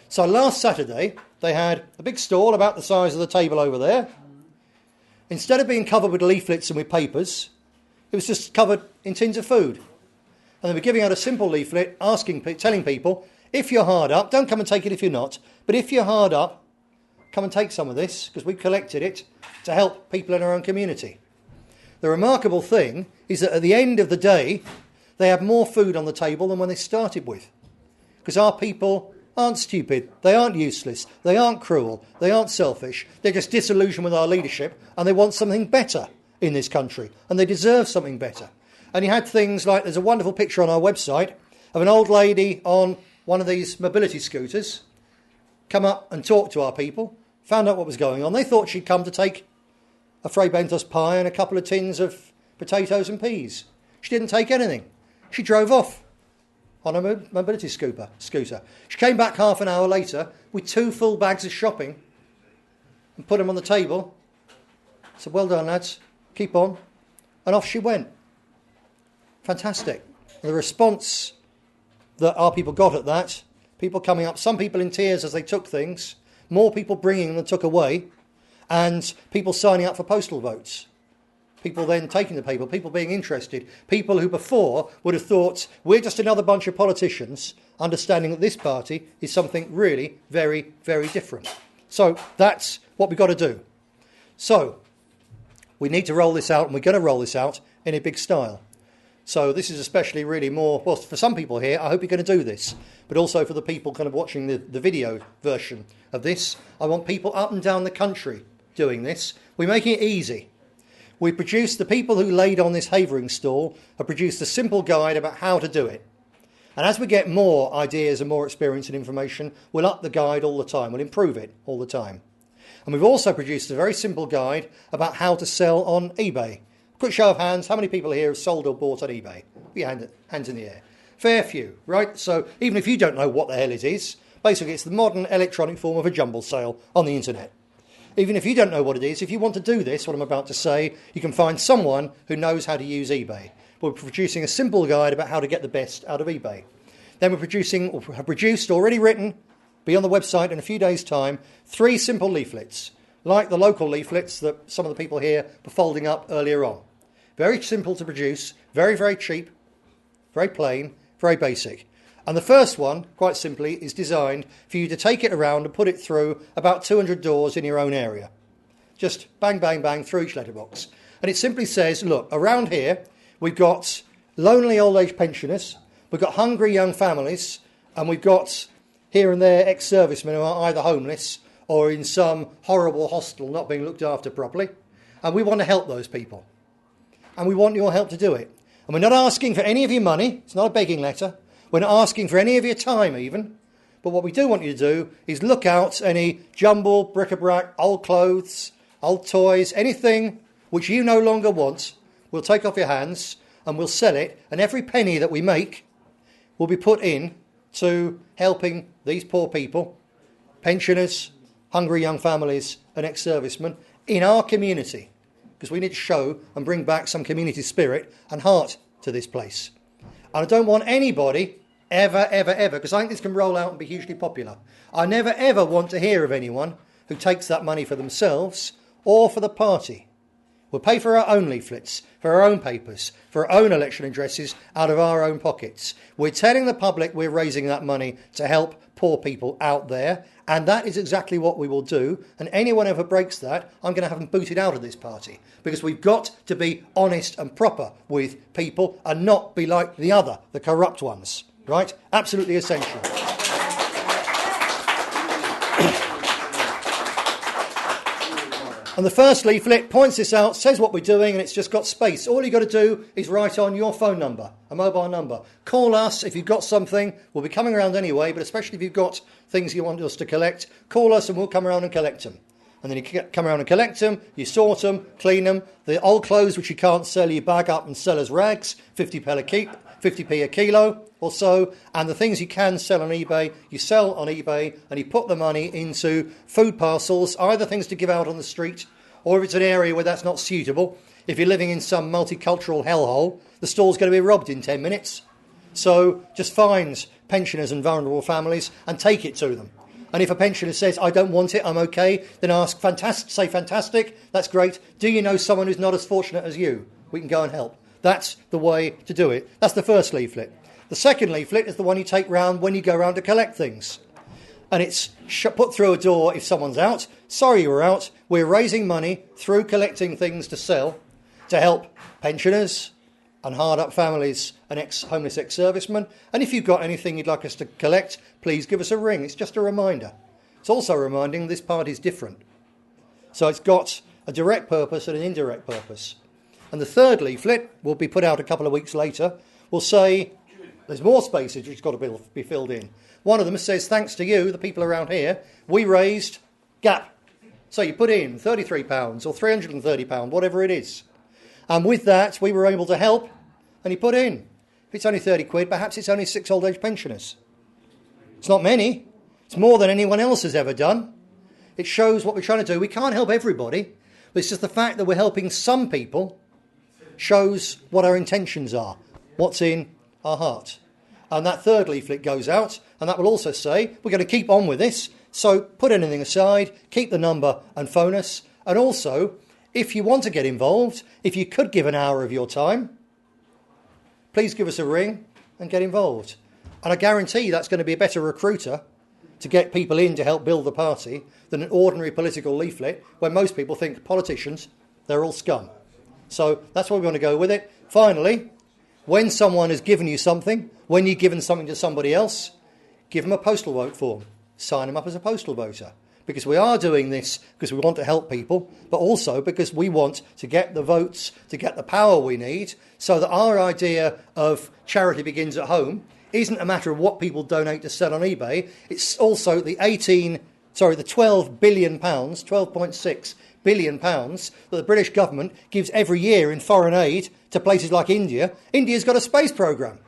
So last Saturday, they had a big stall about the size of the table over there. Instead of being covered with leaflets and with papers, it was just covered in tins of food. And they were giving out a simple leaflet, telling people, if you're hard up, don't come and take it if you're not, but if you're hard up, come and take some of this, because we collected it to help people in our own community. The remarkable thing is that at the end of the day, they have more food on the table than when they started with. Because our people aren't stupid, they aren't useless, they aren't cruel, they aren't selfish, they're just disillusioned with our leadership and they want something better in this country, and they deserve something better. And you had things like, there's a wonderful picture on our website of an old lady on one of these mobility scooters come up and talk to our people, found out what was going on. They thought she'd come to take a Fray Bentos pie and a couple of tins of potatoes and peas. She didn't take anything. She drove off on a mobility scooter. She came back half an hour later with 2 full bags of shopping and put them on the table. Said, well done, lads, keep on. And off she went. Fantastic. And the response that our people got at that, people coming up, some people in tears as they took things, more people bringing than took away, and people signing up for postal votes. People then taking the paper, people being interested, people who before would have thought, we're just another bunch of politicians, understanding that this party is something really very, very different. So that's what we've got to do. So we need to roll this out, and we're going to roll this out in a big style. So this is especially really more, well, for some people here, I hope you're going to do this, but also for the people kind of watching the video version of this. I want people up and down the country doing this. We're making it easy. We produced, the people who laid on this Havering stall have produced a simple guide about how to do it. And as we get more ideas and more experience and information, we'll up the guide all the time. We'll improve it all the time. And we've also produced a very simple guide about how to sell on eBay. Quick show of hands, how many people here have sold or bought on eBay? Put your hands in the air. Fair few, right? So even if you don't know what the hell it is, basically it's the modern electronic form of a jumble sale on the internet. Even if you don't know what it is, if you want to do this, what I'm about to say, you can find someone who knows how to use eBay. We're producing a simple guide about how to get the best out of eBay. Then we're producing, or have produced, already written, be on the website in a few days' time, 3 simple leaflets, like the local leaflets that some of the people here were folding up earlier on. Very simple to produce, very, very cheap, very plain, very basic. And the first one, quite simply, is designed for you to take it around and put it through about 200 doors in your own area. Just bang, bang, bang through each letterbox. And it simply says, look, around here we've got lonely old age pensioners, we've got hungry young families, and we've got here and there ex-servicemen who are either homeless or in some horrible hostel not being looked after properly. And we want to help those people. And we want your help to do it. And we're not asking for any of your money. It's not a begging letter. We're not asking for any of your time even. But what we do want you to do is look out any jumble, bric-a-brac, old clothes, old toys, anything which you no longer want, we'll take off your hands and we'll sell it. And every penny that we make will be put in to helping these poor people, pensioners, hungry young families and ex-servicemen in our community. Because we need to show and bring back some community spirit and heart to this place. And I don't want anybody, ever, because I think this can roll out and be hugely popular. I never, ever want to hear of anyone who takes that money for themselves or for the party. We'll pay for our own leaflets, for our own papers, for our own election addresses out of our own pockets. We're telling the public we're raising that money to help poor people out there, and that is exactly what we will do. And anyone ever breaks that, I'm going to have them booted out of this party, because we've got to be honest and proper with people and not be like the corrupt ones, right? Absolutely essential. And the first leaflet points this out, says what we're doing, and it's just got space. All you've got to do is write on your phone number, a mobile number. Call us if you've got something. We'll be coming around anyway, but especially if you've got things you want us to collect, call us and we'll come around and collect them. And then you come around and collect them, you sort them, clean them. The old clothes which you can't sell, you bag up and sell as rags, 50p a kilo or so. And the things you can sell on eBay, you sell on eBay and you put the money into food parcels, either things to give out on the street, or if it's an area where that's not suitable. If you're living in some multicultural hellhole, the store's going to be robbed in 10 minutes. So just find pensioners and vulnerable families and take it to them. And if a pensioner says, I don't want it, I'm okay, then ask, say fantastic, that's great. Do you know someone who's not as fortunate as you? We can go and help. That's the way to do it. That's the first leaflet. The second leaflet is the one you take round when you go round to collect things. And it's put through a door if someone's out. Sorry you were out. We're raising money through collecting things to sell to help pensioners and hard-up families and homeless ex-servicemen. And if you've got anything you'd like us to collect, please give us a ring. It's just a reminder. It's also reminding this party's different. So it's got a direct purpose and an indirect purpose. And the third leaflet will be put out a couple of weeks later. Will say there's more spaces which got to be filled in. One of them says, thanks to you, the people around here, we raised GAP. So you put in £33 or £330, whatever it is. And with that, we were able to help, and you put in. If it's only 30 quid, perhaps it's only 6 old age pensioners. It's not many. It's more than anyone else has ever done. It shows what we're trying to do. We can't help everybody, but it's just the fact that we're helping some people shows what our intentions are, what's in our heart. And that third leaflet goes out, and that will also say, we're going to keep on with this, so put anything aside, keep the number and phone us. And also, if you want to get involved, if you could give an hour of your time, please give us a ring and get involved. And I guarantee that's going to be a better recruiter to get people in to help build the party than an ordinary political leaflet where most people think politicians, they're all scum. So that's why we want to go with it. Finally, when someone has given you something, when you've given something to somebody else, give them a postal vote form. Sign them up as a postal voter. Because we are doing this because we want to help people, but also because we want to get the votes, to get the power we need, so that our idea of charity begins at home isn't a matter of what people donate to sell on eBay. It's also the 12 billion pounds, 12.6 billion pounds that the British government gives every year in foreign aid to places like India. India's got a space programme.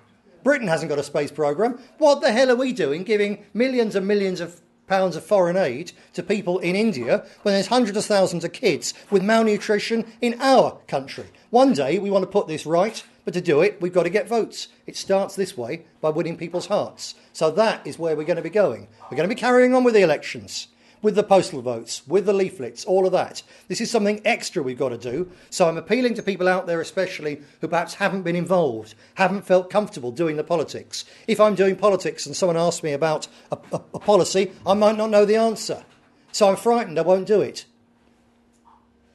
Britain hasn't got a space programme. What the hell are we doing giving millions and millions of pounds of foreign aid to people in India when there's hundreds of thousands of kids with malnutrition in our country? One day we want to put this right, but to do it, we've got to get votes. It starts this way, by winning people's hearts. So that is where we're going to be going. We're going to be carrying on with the elections, with the postal votes, with the leaflets, all of that. This is something extra we've got to do. So I'm appealing to people out there especially who perhaps haven't been involved, haven't felt comfortable doing the politics. If I'm doing politics and someone asks me about a policy, I might not know the answer. So I'm frightened, I won't do it.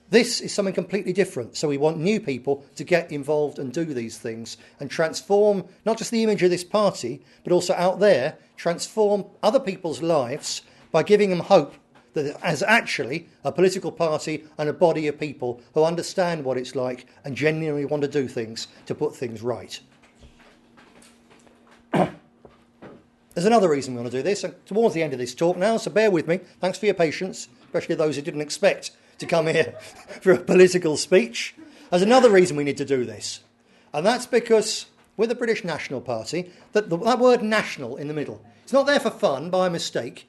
This is something completely different. So we want new people to get involved and do these things and transform not just the image of this party, but also out there, transform other people's lives by giving them hope that as actually a political party and a body of people who understand what it's like and genuinely want to do things to put things right. There's another reason we want to do this, and towards the end of this talk now, so bear with me. Thanks for your patience, especially those who didn't expect to come here for a political speech. There's another reason we need to do this, and that's because with the British National Party, that word national in the middle, it's not there for fun by mistake.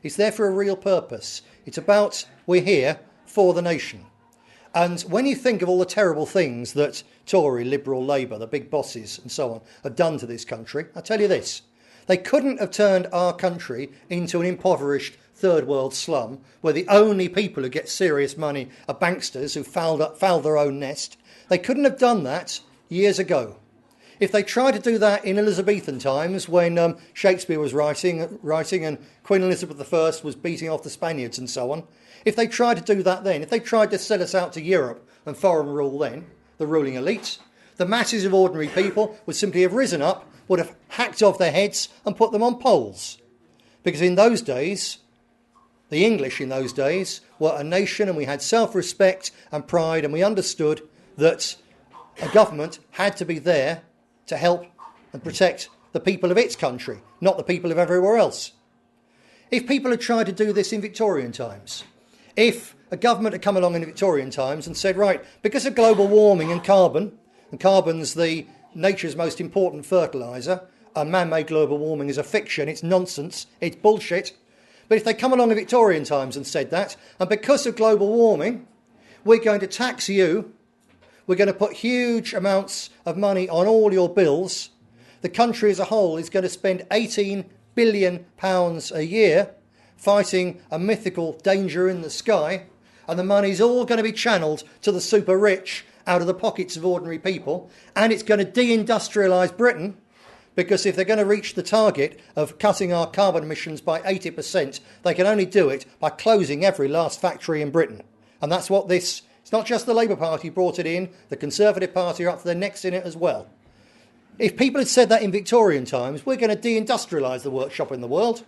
It's there for a real purpose. It's about we're here for the nation. And when you think of all the terrible things that Tory, Liberal, Labour, the big bosses and so on have done to this country, I'll tell you this. They couldn't have turned our country into an impoverished third world slum, where the only people who get serious money are banksters who fouled their own nest. They couldn't have done that years ago. If they tried to do that in Elizabethan times, when Shakespeare was writing and Queen Elizabeth I was beating off the Spaniards and so on, if they tried to do that then, if they tried to sell us out to Europe and foreign rule then, the ruling elite, the masses of ordinary people would simply have risen up, would have hacked off their heads and put them on poles. Because in those days, the English in those days were a nation, and we had self-respect and pride, and we understood that a government had to be there to help and protect the people of its country, not the people of everywhere else. If people had tried to do this in Victorian times, if a government had come along in Victorian times and said, right, because of global warming and carbon's the nature's most important fertiliser, and man-made global warming is a fiction, it's nonsense, it's bullshit. But if they come along in Victorian times and said that, and because of global warming, we're going to tax you, we're going to put huge amounts of money on all your bills, the country as a whole is going to spend £18 billion a year fighting a mythical danger in the sky, and the money's all going to be channeled to the super rich out of the pockets of ordinary people, and it's going to deindustrialise Britain, because if they're going to reach the target of cutting our carbon emissions by 80%, they can only do it by closing every last factory in Britain. And that's what this... It's not just the Labour Party brought it in, the Conservative Party are up to their necks in it as well. If people had said that in Victorian times, we're going to deindustrialise the workshop in the world,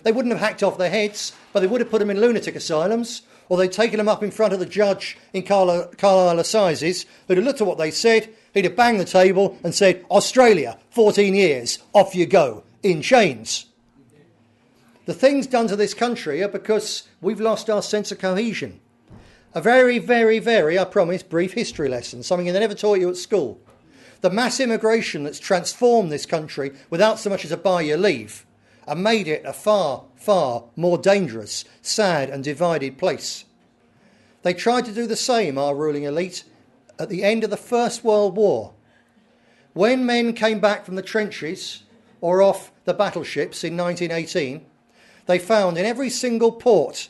they wouldn't have hacked off their heads, but they would have put them in lunatic asylums, or they'd taken them up in front of the judge in Carlisle Assizes, who'd have looked at what they said, he'd have banged the table and said, Australia, 14 years, off you go, in chains. The things done to this country are because we've lost our sense of cohesion. A very, very, very, I promise, brief history lesson, something they never taught you at school. The mass immigration that's transformed this country without so much as a buy your leave and made it a far, far more dangerous, sad and divided place. They tried to do the same, our ruling elite, at the end of the First World War. When men came back from the trenches or off the battleships in 1918, they found in every single port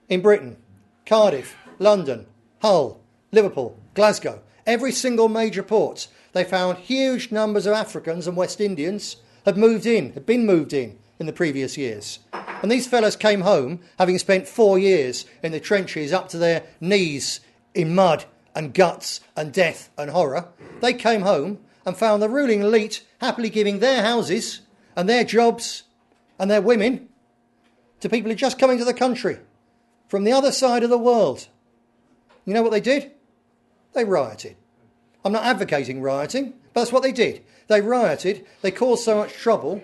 in Britain, Cardiff, London, Hull, Liverpool, Glasgow, every single major port, they found huge numbers of Africans and West Indians had been moved in the previous years. And these fellas came home, having spent 4 years in the trenches up to their knees in mud and guts and death and horror. They came home and found the ruling elite happily giving their houses and their jobs and their women to people who just come into the country from the other side of the world. You know what they did? They rioted. I'm not advocating rioting, but that's what they did. They rioted, they caused so much trouble,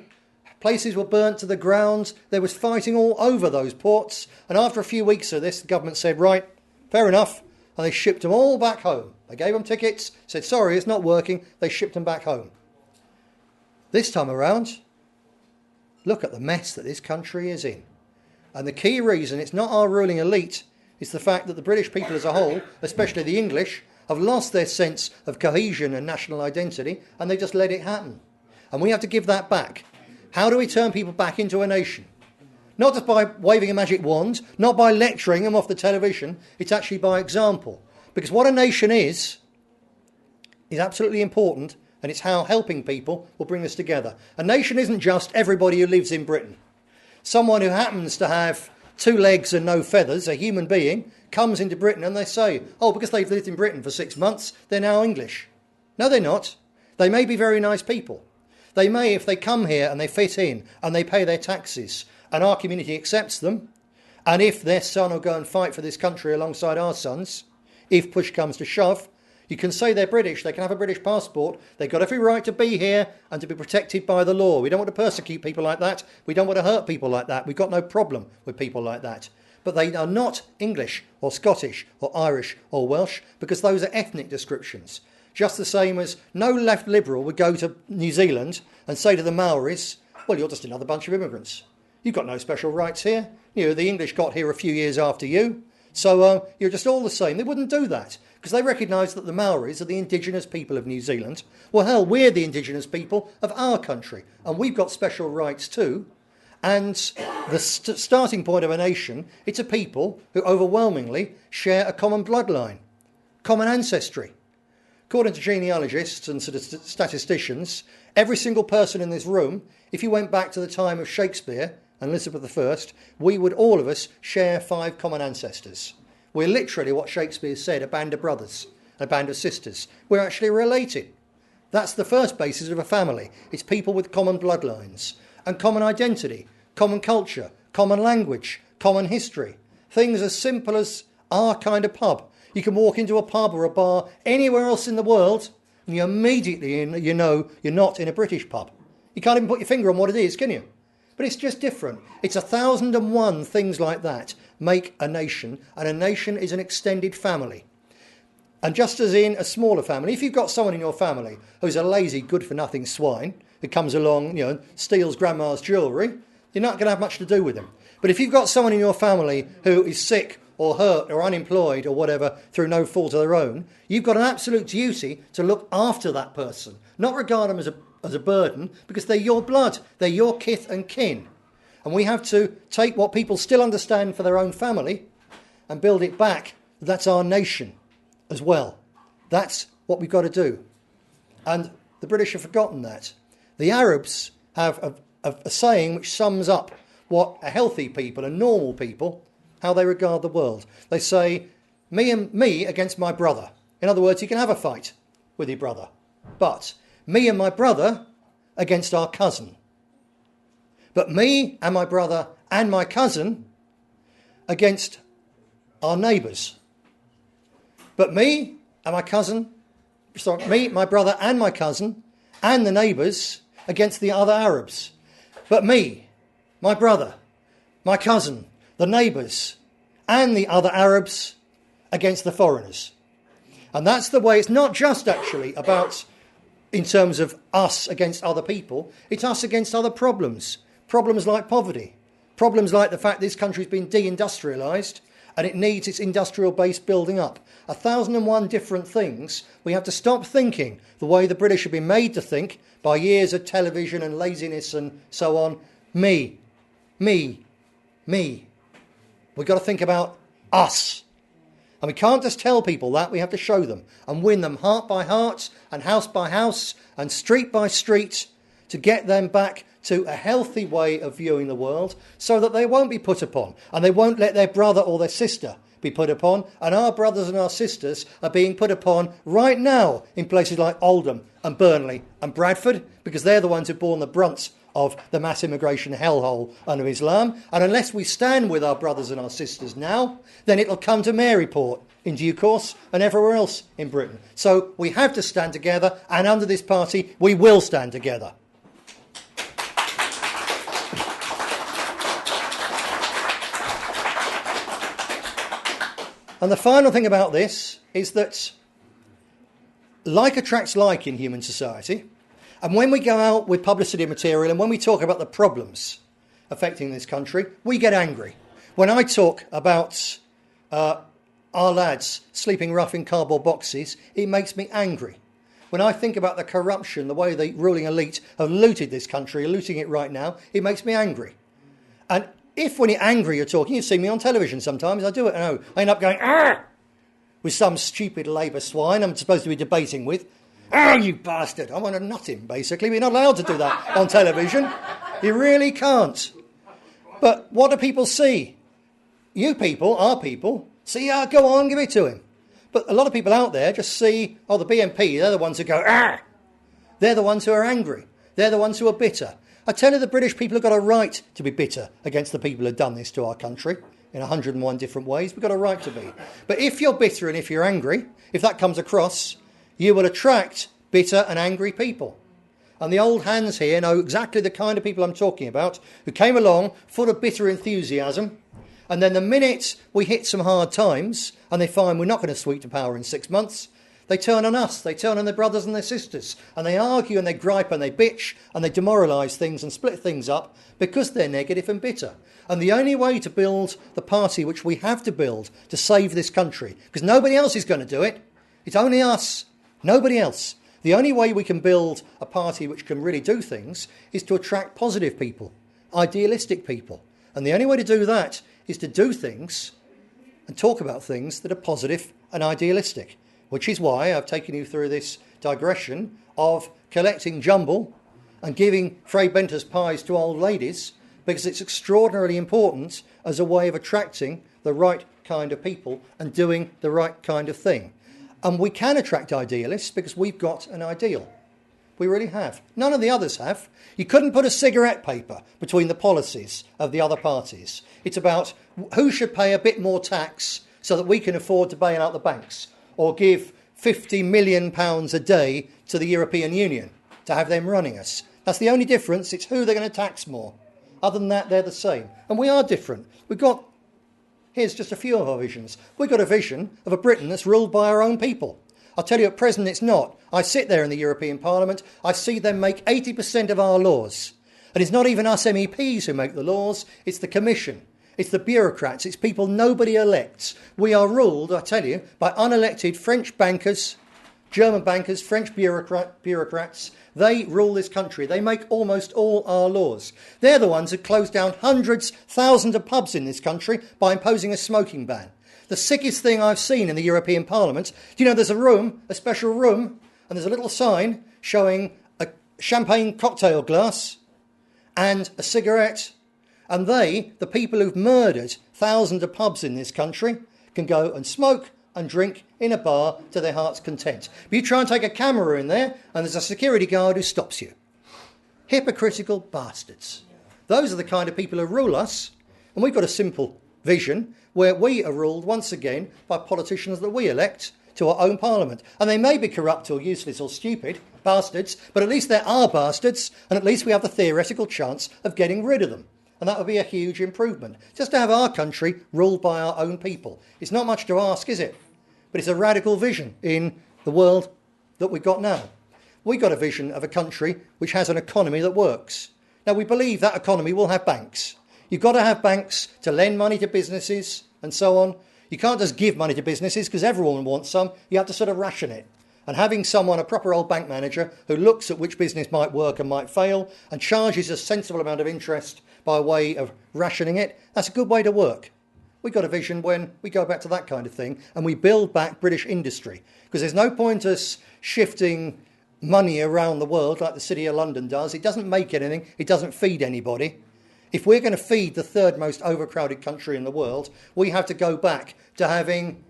places were burnt to the ground, there was fighting all over those ports, and after a few weeks of this, the government said, right, fair enough, and they shipped them all back home. They gave them tickets, said, sorry, it's not working, they shipped them back home. This time around, look at the mess that this country is in. And the key reason it's not our ruling elite is the fact that the British people as a whole, especially the English, have lost their sense of cohesion and national identity, and they just let it happen. And we have to give that back. How do we turn people back into a nation? Not just by waving a magic wand, not by lecturing them off the television, it's actually by example. Because what a nation is absolutely important, and it's how helping people will bring us together. A nation isn't just everybody who lives in Britain. Someone who happens to have 2 legs and no feathers, a human being, comes into Britain and they say, oh, because they've lived in Britain for 6 months, they're now English. No, they're not. They may be very nice people. They may, if they come here and they fit in and they pay their taxes and our community accepts them, and if their son will go and fight for this country alongside our sons, if push comes to shove, you can say they're British, they can have a British passport, they've got every right to be here and to be protected by the law. We don't want to persecute people like that. We don't want to hurt people like that. We've got no problem with people like that. But they are not English or Scottish or Irish or Welsh, because those are ethnic descriptions. Just the same as no left liberal would go to New Zealand and say to the Maoris, well, you're just another bunch of immigrants. You've got no special rights here. You know, the English got here a few years after you. So you're just all the same. They wouldn't do that because they recognise that the Maoris are the indigenous people of New Zealand. Well, hell, we're the indigenous people of our country and we've got special rights too. And the starting point of a nation, it's a people who overwhelmingly share a common bloodline, common ancestry. According to genealogists and statisticians, every single person in this room, if you went back to the time of Shakespeare and Elizabeth I, we would all of us share 5 common ancestors. We're literally what Shakespeare said, a band of brothers, a band of sisters. We're actually related. That's the first basis of a family. It's people with common bloodlines and common identity, common culture, common language, common history. Things as simple as our kind of pub. You can walk into a pub or a bar anywhere else in the world and you immediately know you're not in a British pub. You can't even put your finger on what it is, can you? But it's just different. It's 1,001 things like that make a nation, and a nation is an extended family. And just as in a smaller family, if you've got someone in your family who's a lazy, good-for-nothing swine who comes along, steals grandma's jewellery, you're not going to have much to do with them. But if you've got someone in your family who is sick or hurt or unemployed or whatever through no fault of their own, you've got an absolute duty to look after that person, not regard them as a burden, because they're your blood, they're your kith and kin. And we have to take what people still understand for their own family and build it back. That's our nation as well. That's what we've got to do. And the British have forgotten that. The Arabs have a saying which sums up what a healthy people, a normal people, how they regard the world. They say, me against my brother. In other words, you can have a fight with your brother, but me and my brother against our cousin. But me and my brother and my cousin against our neighbours. But me and my brother and my cousin and the neighbours against the other Arabs. But me, my brother, my cousin, the neighbours and the other Arabs against the foreigners. And that's the way. It's not just actually about in terms of us against other people, it's us against other problems. Problems like poverty, problems like the fact this country's been deindustrialised and it needs its industrial base building up. 1,001 different things. We have to stop thinking the way the British have been made to think by years of television and laziness and so on. Me. We've got to think about us. And we can't just tell people that, we have to show them and win them heart by heart and house by house and street by street to get them back to a healthy way of viewing the world so that they won't be put upon and they won't let their brother or their sister be put upon. And our brothers and our sisters are being put upon right now in places like Oldham and Burnley and Bradford because they're the ones who've borne the brunt of the mass immigration hellhole under Islam. And unless we stand with our brothers and our sisters now, then it'll come to Maryport in due course and everywhere else in Britain. So we have to stand together, and under this party we will stand together. And the final thing about this is that like attracts like in human society. And when we go out with publicity material and when we talk about the problems affecting this country, we get angry. When I talk about our lads sleeping rough in cardboard boxes, it makes me angry. When I think about the corruption, the way the ruling elite have looted this country, are looting it right now, it makes me angry. And if when you're angry you're talking, you see me on television sometimes, I do it, I end up going, "Arr!" with some stupid Labour swine I'm supposed to be debating with. "Oh, you bastard!" I want to nut him, basically. We're not allowed to do that on television. You really can't. But what do people see? You people, our people, see, go on, give it to him. But a lot of people out there just see, the BNP, they're the ones who go, "Ah!" They're the ones who are angry. They're the ones who are bitter. I tell you, the British people have got a right to be bitter against the people who've done this to our country in 101 different ways. We've got a right to be. But if you're bitter and if you're angry, if that comes across, you will attract bitter and angry people. And the old hands here know exactly the kind of people I'm talking about, who came along full of bitter enthusiasm, and then the minute we hit some hard times and they find we're not going to sweep to power in 6 months, they turn on us, they turn on their brothers and their sisters, and they argue and they gripe and they bitch and they demoralise things and split things up because they're negative and bitter. And the only way to build the party which we have to build to save this country, because nobody else is going to do it, it's only us, nobody else. The only way we can build a party which can really do things is to attract positive people idealistic people. And the only way to do that is to do things and talk about things that are positive and idealistic, which is why I've taken you through this digression of collecting jumble and giving Fray Bentos pies to old ladies, because it's extraordinarily important as a way of attracting the right kind of people and doing the right kind of thing. And we can attract idealists because we've got an ideal. We really have. None of the others have. You couldn't put a cigarette paper between the policies of the other parties. It's about who should pay a bit more tax so that we can afford to bail out the banks, or give £50 million a day to the European Union to have them running us. That's the only difference. It's who they're going to tax more. Other than that, they're the same. And we are different. Here's just a few of our visions. We've got a vision of a Britain that's ruled by our own people. I'll tell you at present it's not. I sit there in the European Parliament, I see them make 80% of our laws. And it's not even us MEPs who make the laws, it's the Commission. It's the bureaucrats, it's people nobody elects. We are ruled, I tell you, by unelected French bankers, German bankers, French bureaucrats. They rule this country. They make almost all our laws. They're the ones who closed down hundreds, thousands of pubs in this country by imposing a smoking ban. The sickest thing I've seen in the European Parliament, do you know there's a special room, and there's a little sign showing a champagne cocktail glass and a cigarette, and the people who've murdered thousands of pubs in this country, can go and smoke and drink in a bar to their heart's content. But you try and take a camera in there, and there's a security guard who stops you. Hypocritical bastards. Those are the kind of people who rule us, and we've got a simple vision where we are ruled once again by politicians that we elect to our own parliament. And they may be corrupt or useless or stupid bastards, but at least they're our bastards, and at least we have the theoretical chance of getting rid of them. And that would be a huge improvement. Just to have our country ruled by our own people. It's not much to ask, is it? But it's a radical vision in the world that we've got now. We've got a vision of a country which has an economy that works. Now, we believe that economy will have banks. You've got to have banks to lend money to businesses and so on. You can't just give money to businesses because everyone wants some. You have to sort of ration it. And having someone, a proper old bank manager, who looks at which business might work and might fail and charges a sensible amount of interest by way of rationing it, that's a good way to work. We've got a vision when we go back to that kind of thing and we build back British industry. Because there's no point us shifting money around the world like the City of London does. It doesn't make anything. It doesn't feed anybody. If we're going to feed the third most overcrowded country in the world, we have to go back to having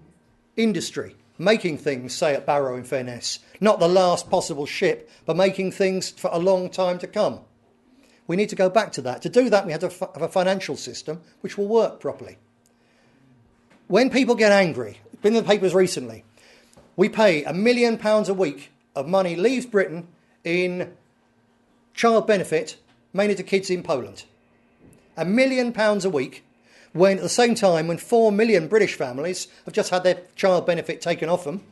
industry, making things, say at Barrow in Furness, not the last possible ship, but making things for a long time to come. We need to go back to that. To do that, we have to have a financial system which will work properly. When people get angry, it's been in the papers recently, we pay £1 million a week of money leaves Britain in child benefit, mainly to kids in Poland. £1 million a week, when at the same time when 4 million British families have just had their child benefit taken off them,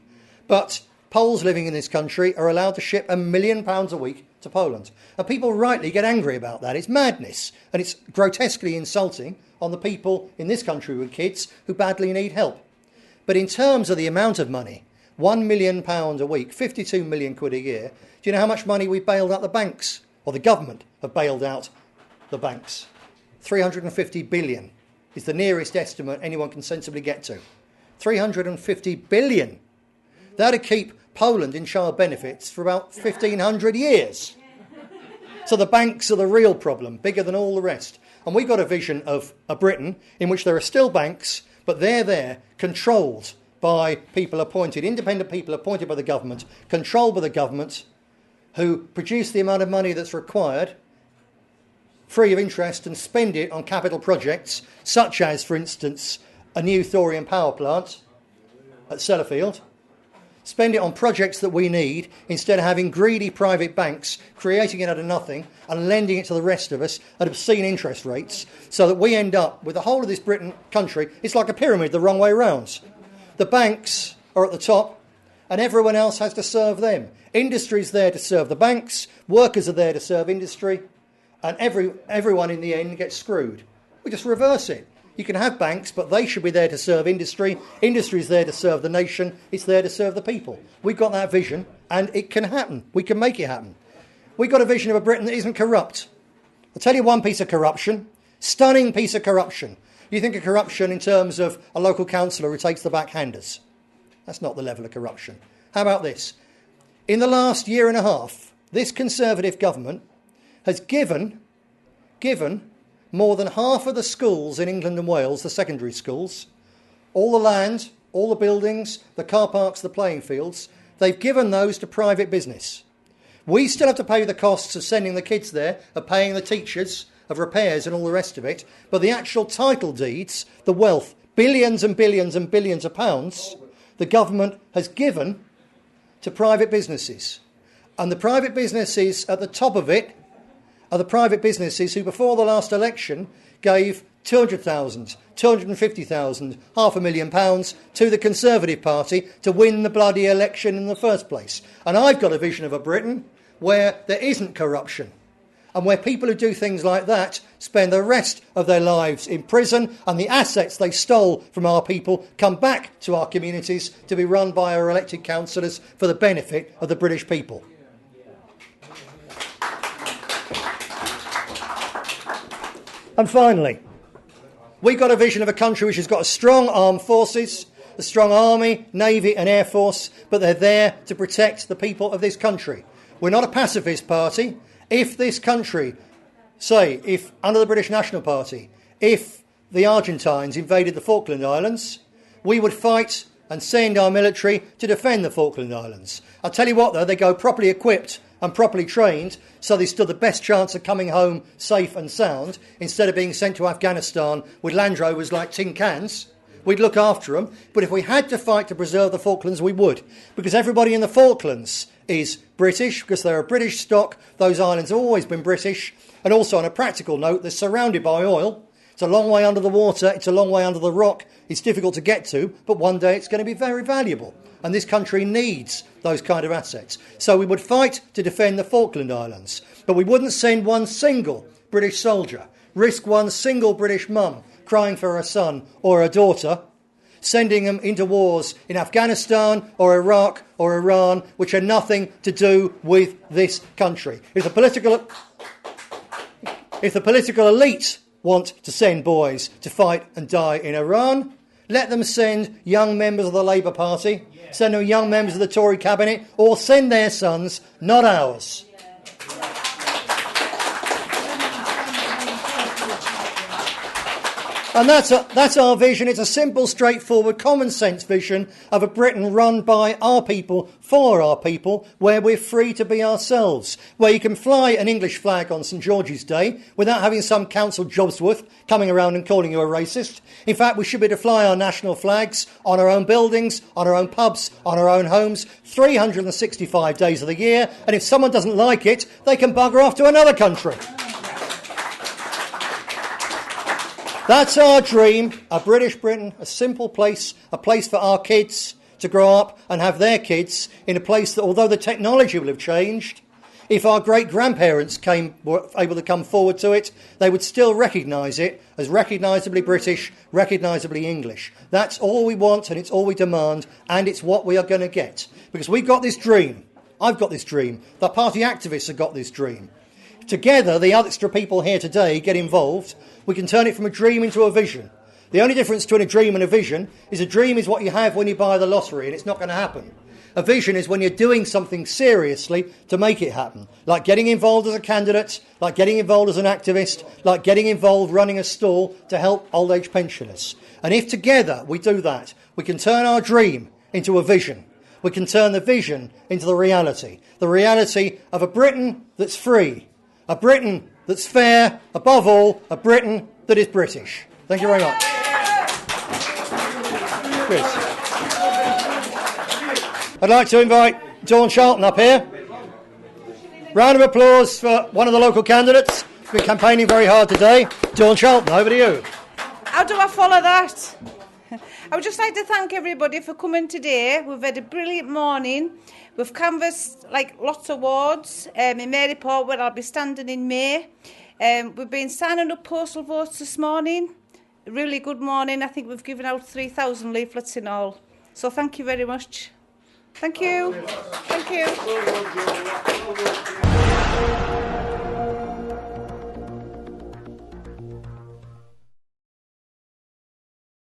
but Poles living in this country are allowed to ship £1 million a week to Poland. And people rightly get angry about that. It's madness, and it's grotesquely insulting on the people in this country with kids who badly need help. But in terms of the amount of money, £1 million a week, 52 million quid a year, do you know how much money we've bailed out the banks? Or the government have bailed out the banks? 350 billion is the nearest estimate anyone can sensibly get to. 350 billion. That'd keep Poland in child benefits for about 1,500 years. So the banks are the real problem, bigger than all the rest. And we've got a vision of a Britain in which there are still banks, but they're there, controlled by people appointed, independent people appointed by the government, controlled by the government, who produce the amount of money that's required, free of interest, and spend it on capital projects, such as, for instance, a new thorium power plant at Sellafield. Spend it on projects that we need, instead of having greedy private banks creating it out of nothing and lending it to the rest of us at obscene interest rates, so that we end up with the whole of this Britain country. It's like a pyramid the wrong way round. The banks are at the top and everyone else has to serve them. Industry's there to serve the banks, workers are there to serve industry, and everyone in the end gets screwed. We just reverse it. You can have banks, but they should be there to serve industry. Industry's there to serve the nation. It's there to serve the people. We've got that vision, and it can happen. We can make it happen. We've got a vision of a Britain that isn't corrupt. I'll tell you one piece of corruption, stunning piece of corruption. You think of corruption in terms of a local councillor who takes the backhanders. That's not the level of corruption. How about this? In the last year and a half, this Conservative government has given more than half of the schools in England and Wales, the secondary schools, all the land, all the buildings, the car parks, the playing fields, they've given those to private business. We still have to pay the costs of sending the kids there, of paying the teachers, of repairs and all the rest of it, but the actual title deeds, the wealth, billions and billions and billions of pounds, the government has given to private businesses. And the private businesses at the top of it are the private businesses who before the last election gave 200,000, 250,000, £500,000 to the Conservative Party to win the bloody election in the first place. And I've got a vision of a Britain where there isn't corruption and where people who do things like that spend the rest of their lives in prison and the assets they stole from our people come back to our communities to be run by our elected councillors for the benefit of the British people. And finally, we've got a vision of a country which has got a strong armed forces, a strong army, navy and air force, but they're there to protect the people of this country. We're not a pacifist party. If this country, say, if under the British National Party, if the Argentines invaded the Falkland Islands, we would fight and send our military to defend the Falkland Islands. I'll tell you what, though, they go properly equipped and properly trained, so they stood the best chance of coming home safe and sound, instead of being sent to Afghanistan with Land Rovers like tin cans. We'd look after them, but if we had to fight to preserve the Falklands, we would, because everybody in the Falklands is British, because they're a British stock. Those islands have always been British, and also on a practical note, they're surrounded by oil. It's a long way under the water, it's a long way under the rock, it's difficult to get to, but one day it's going to be very valuable. And this country needs those kind of assets. So we would fight to defend the Falkland Islands, but we wouldn't send one single British soldier, risk one single British mum crying for her son or her daughter, sending them into wars in Afghanistan or Iraq or Iran, which had nothing to do with this country. If the political elite want to send boys to fight and die in Iran, let them send young members of the Labour Party, send them young members of the Tory cabinet, or send their sons, not ours. And that's our vision. It's a simple, straightforward, common sense vision of a Britain run by our people, for our people, where we're free to be ourselves, where you can fly an English flag on St George's Day without having some council jobsworth coming around and calling you a racist. In fact, we should be able to fly our national flags on our own buildings, on our own pubs, on our own homes, 365 days of the year, and if someone doesn't like it, they can bugger off to another country. That's our dream, a British Britain, a simple place, a place for our kids to grow up and have their kids in a place that, although the technology will have changed, if our great-grandparents were able to come forward to it, they would still recognise it as recognisably British, recognisably English. That's all we want and it's all we demand, and it's what we are going to get. Because we've got this dream. I've got this dream. The party activists have got this dream. Together, the extra people here today get involved. We can turn it from a dream into a vision. The only difference between a dream and a vision is a dream is what you have when you buy the lottery and it's not going to happen. A vision is when you're doing something seriously to make it happen, like getting involved as a candidate, like getting involved as an activist, like getting involved running a stall to help old age pensioners. And if together we do that, we can turn our dream into a vision. We can turn the vision into the reality of a Britain that's free, a Britain that's fair, above all, a Britain that is British. Thank you very much. Chris. I'd like to invite Dawn Charlton up here. Round of applause for one of the local candidates. She's been campaigning very hard today. Dawn Charlton, over to you. How do I follow that? I would just like to thank everybody for coming today. We've had a brilliant morning. We've canvassed lots of wards in Maryport, where I'll be standing in May. We've been signing up postal votes this morning. A really good morning. I think we've given out 3,000 leaflets in all. So thank you very much. Thank you. Thank you.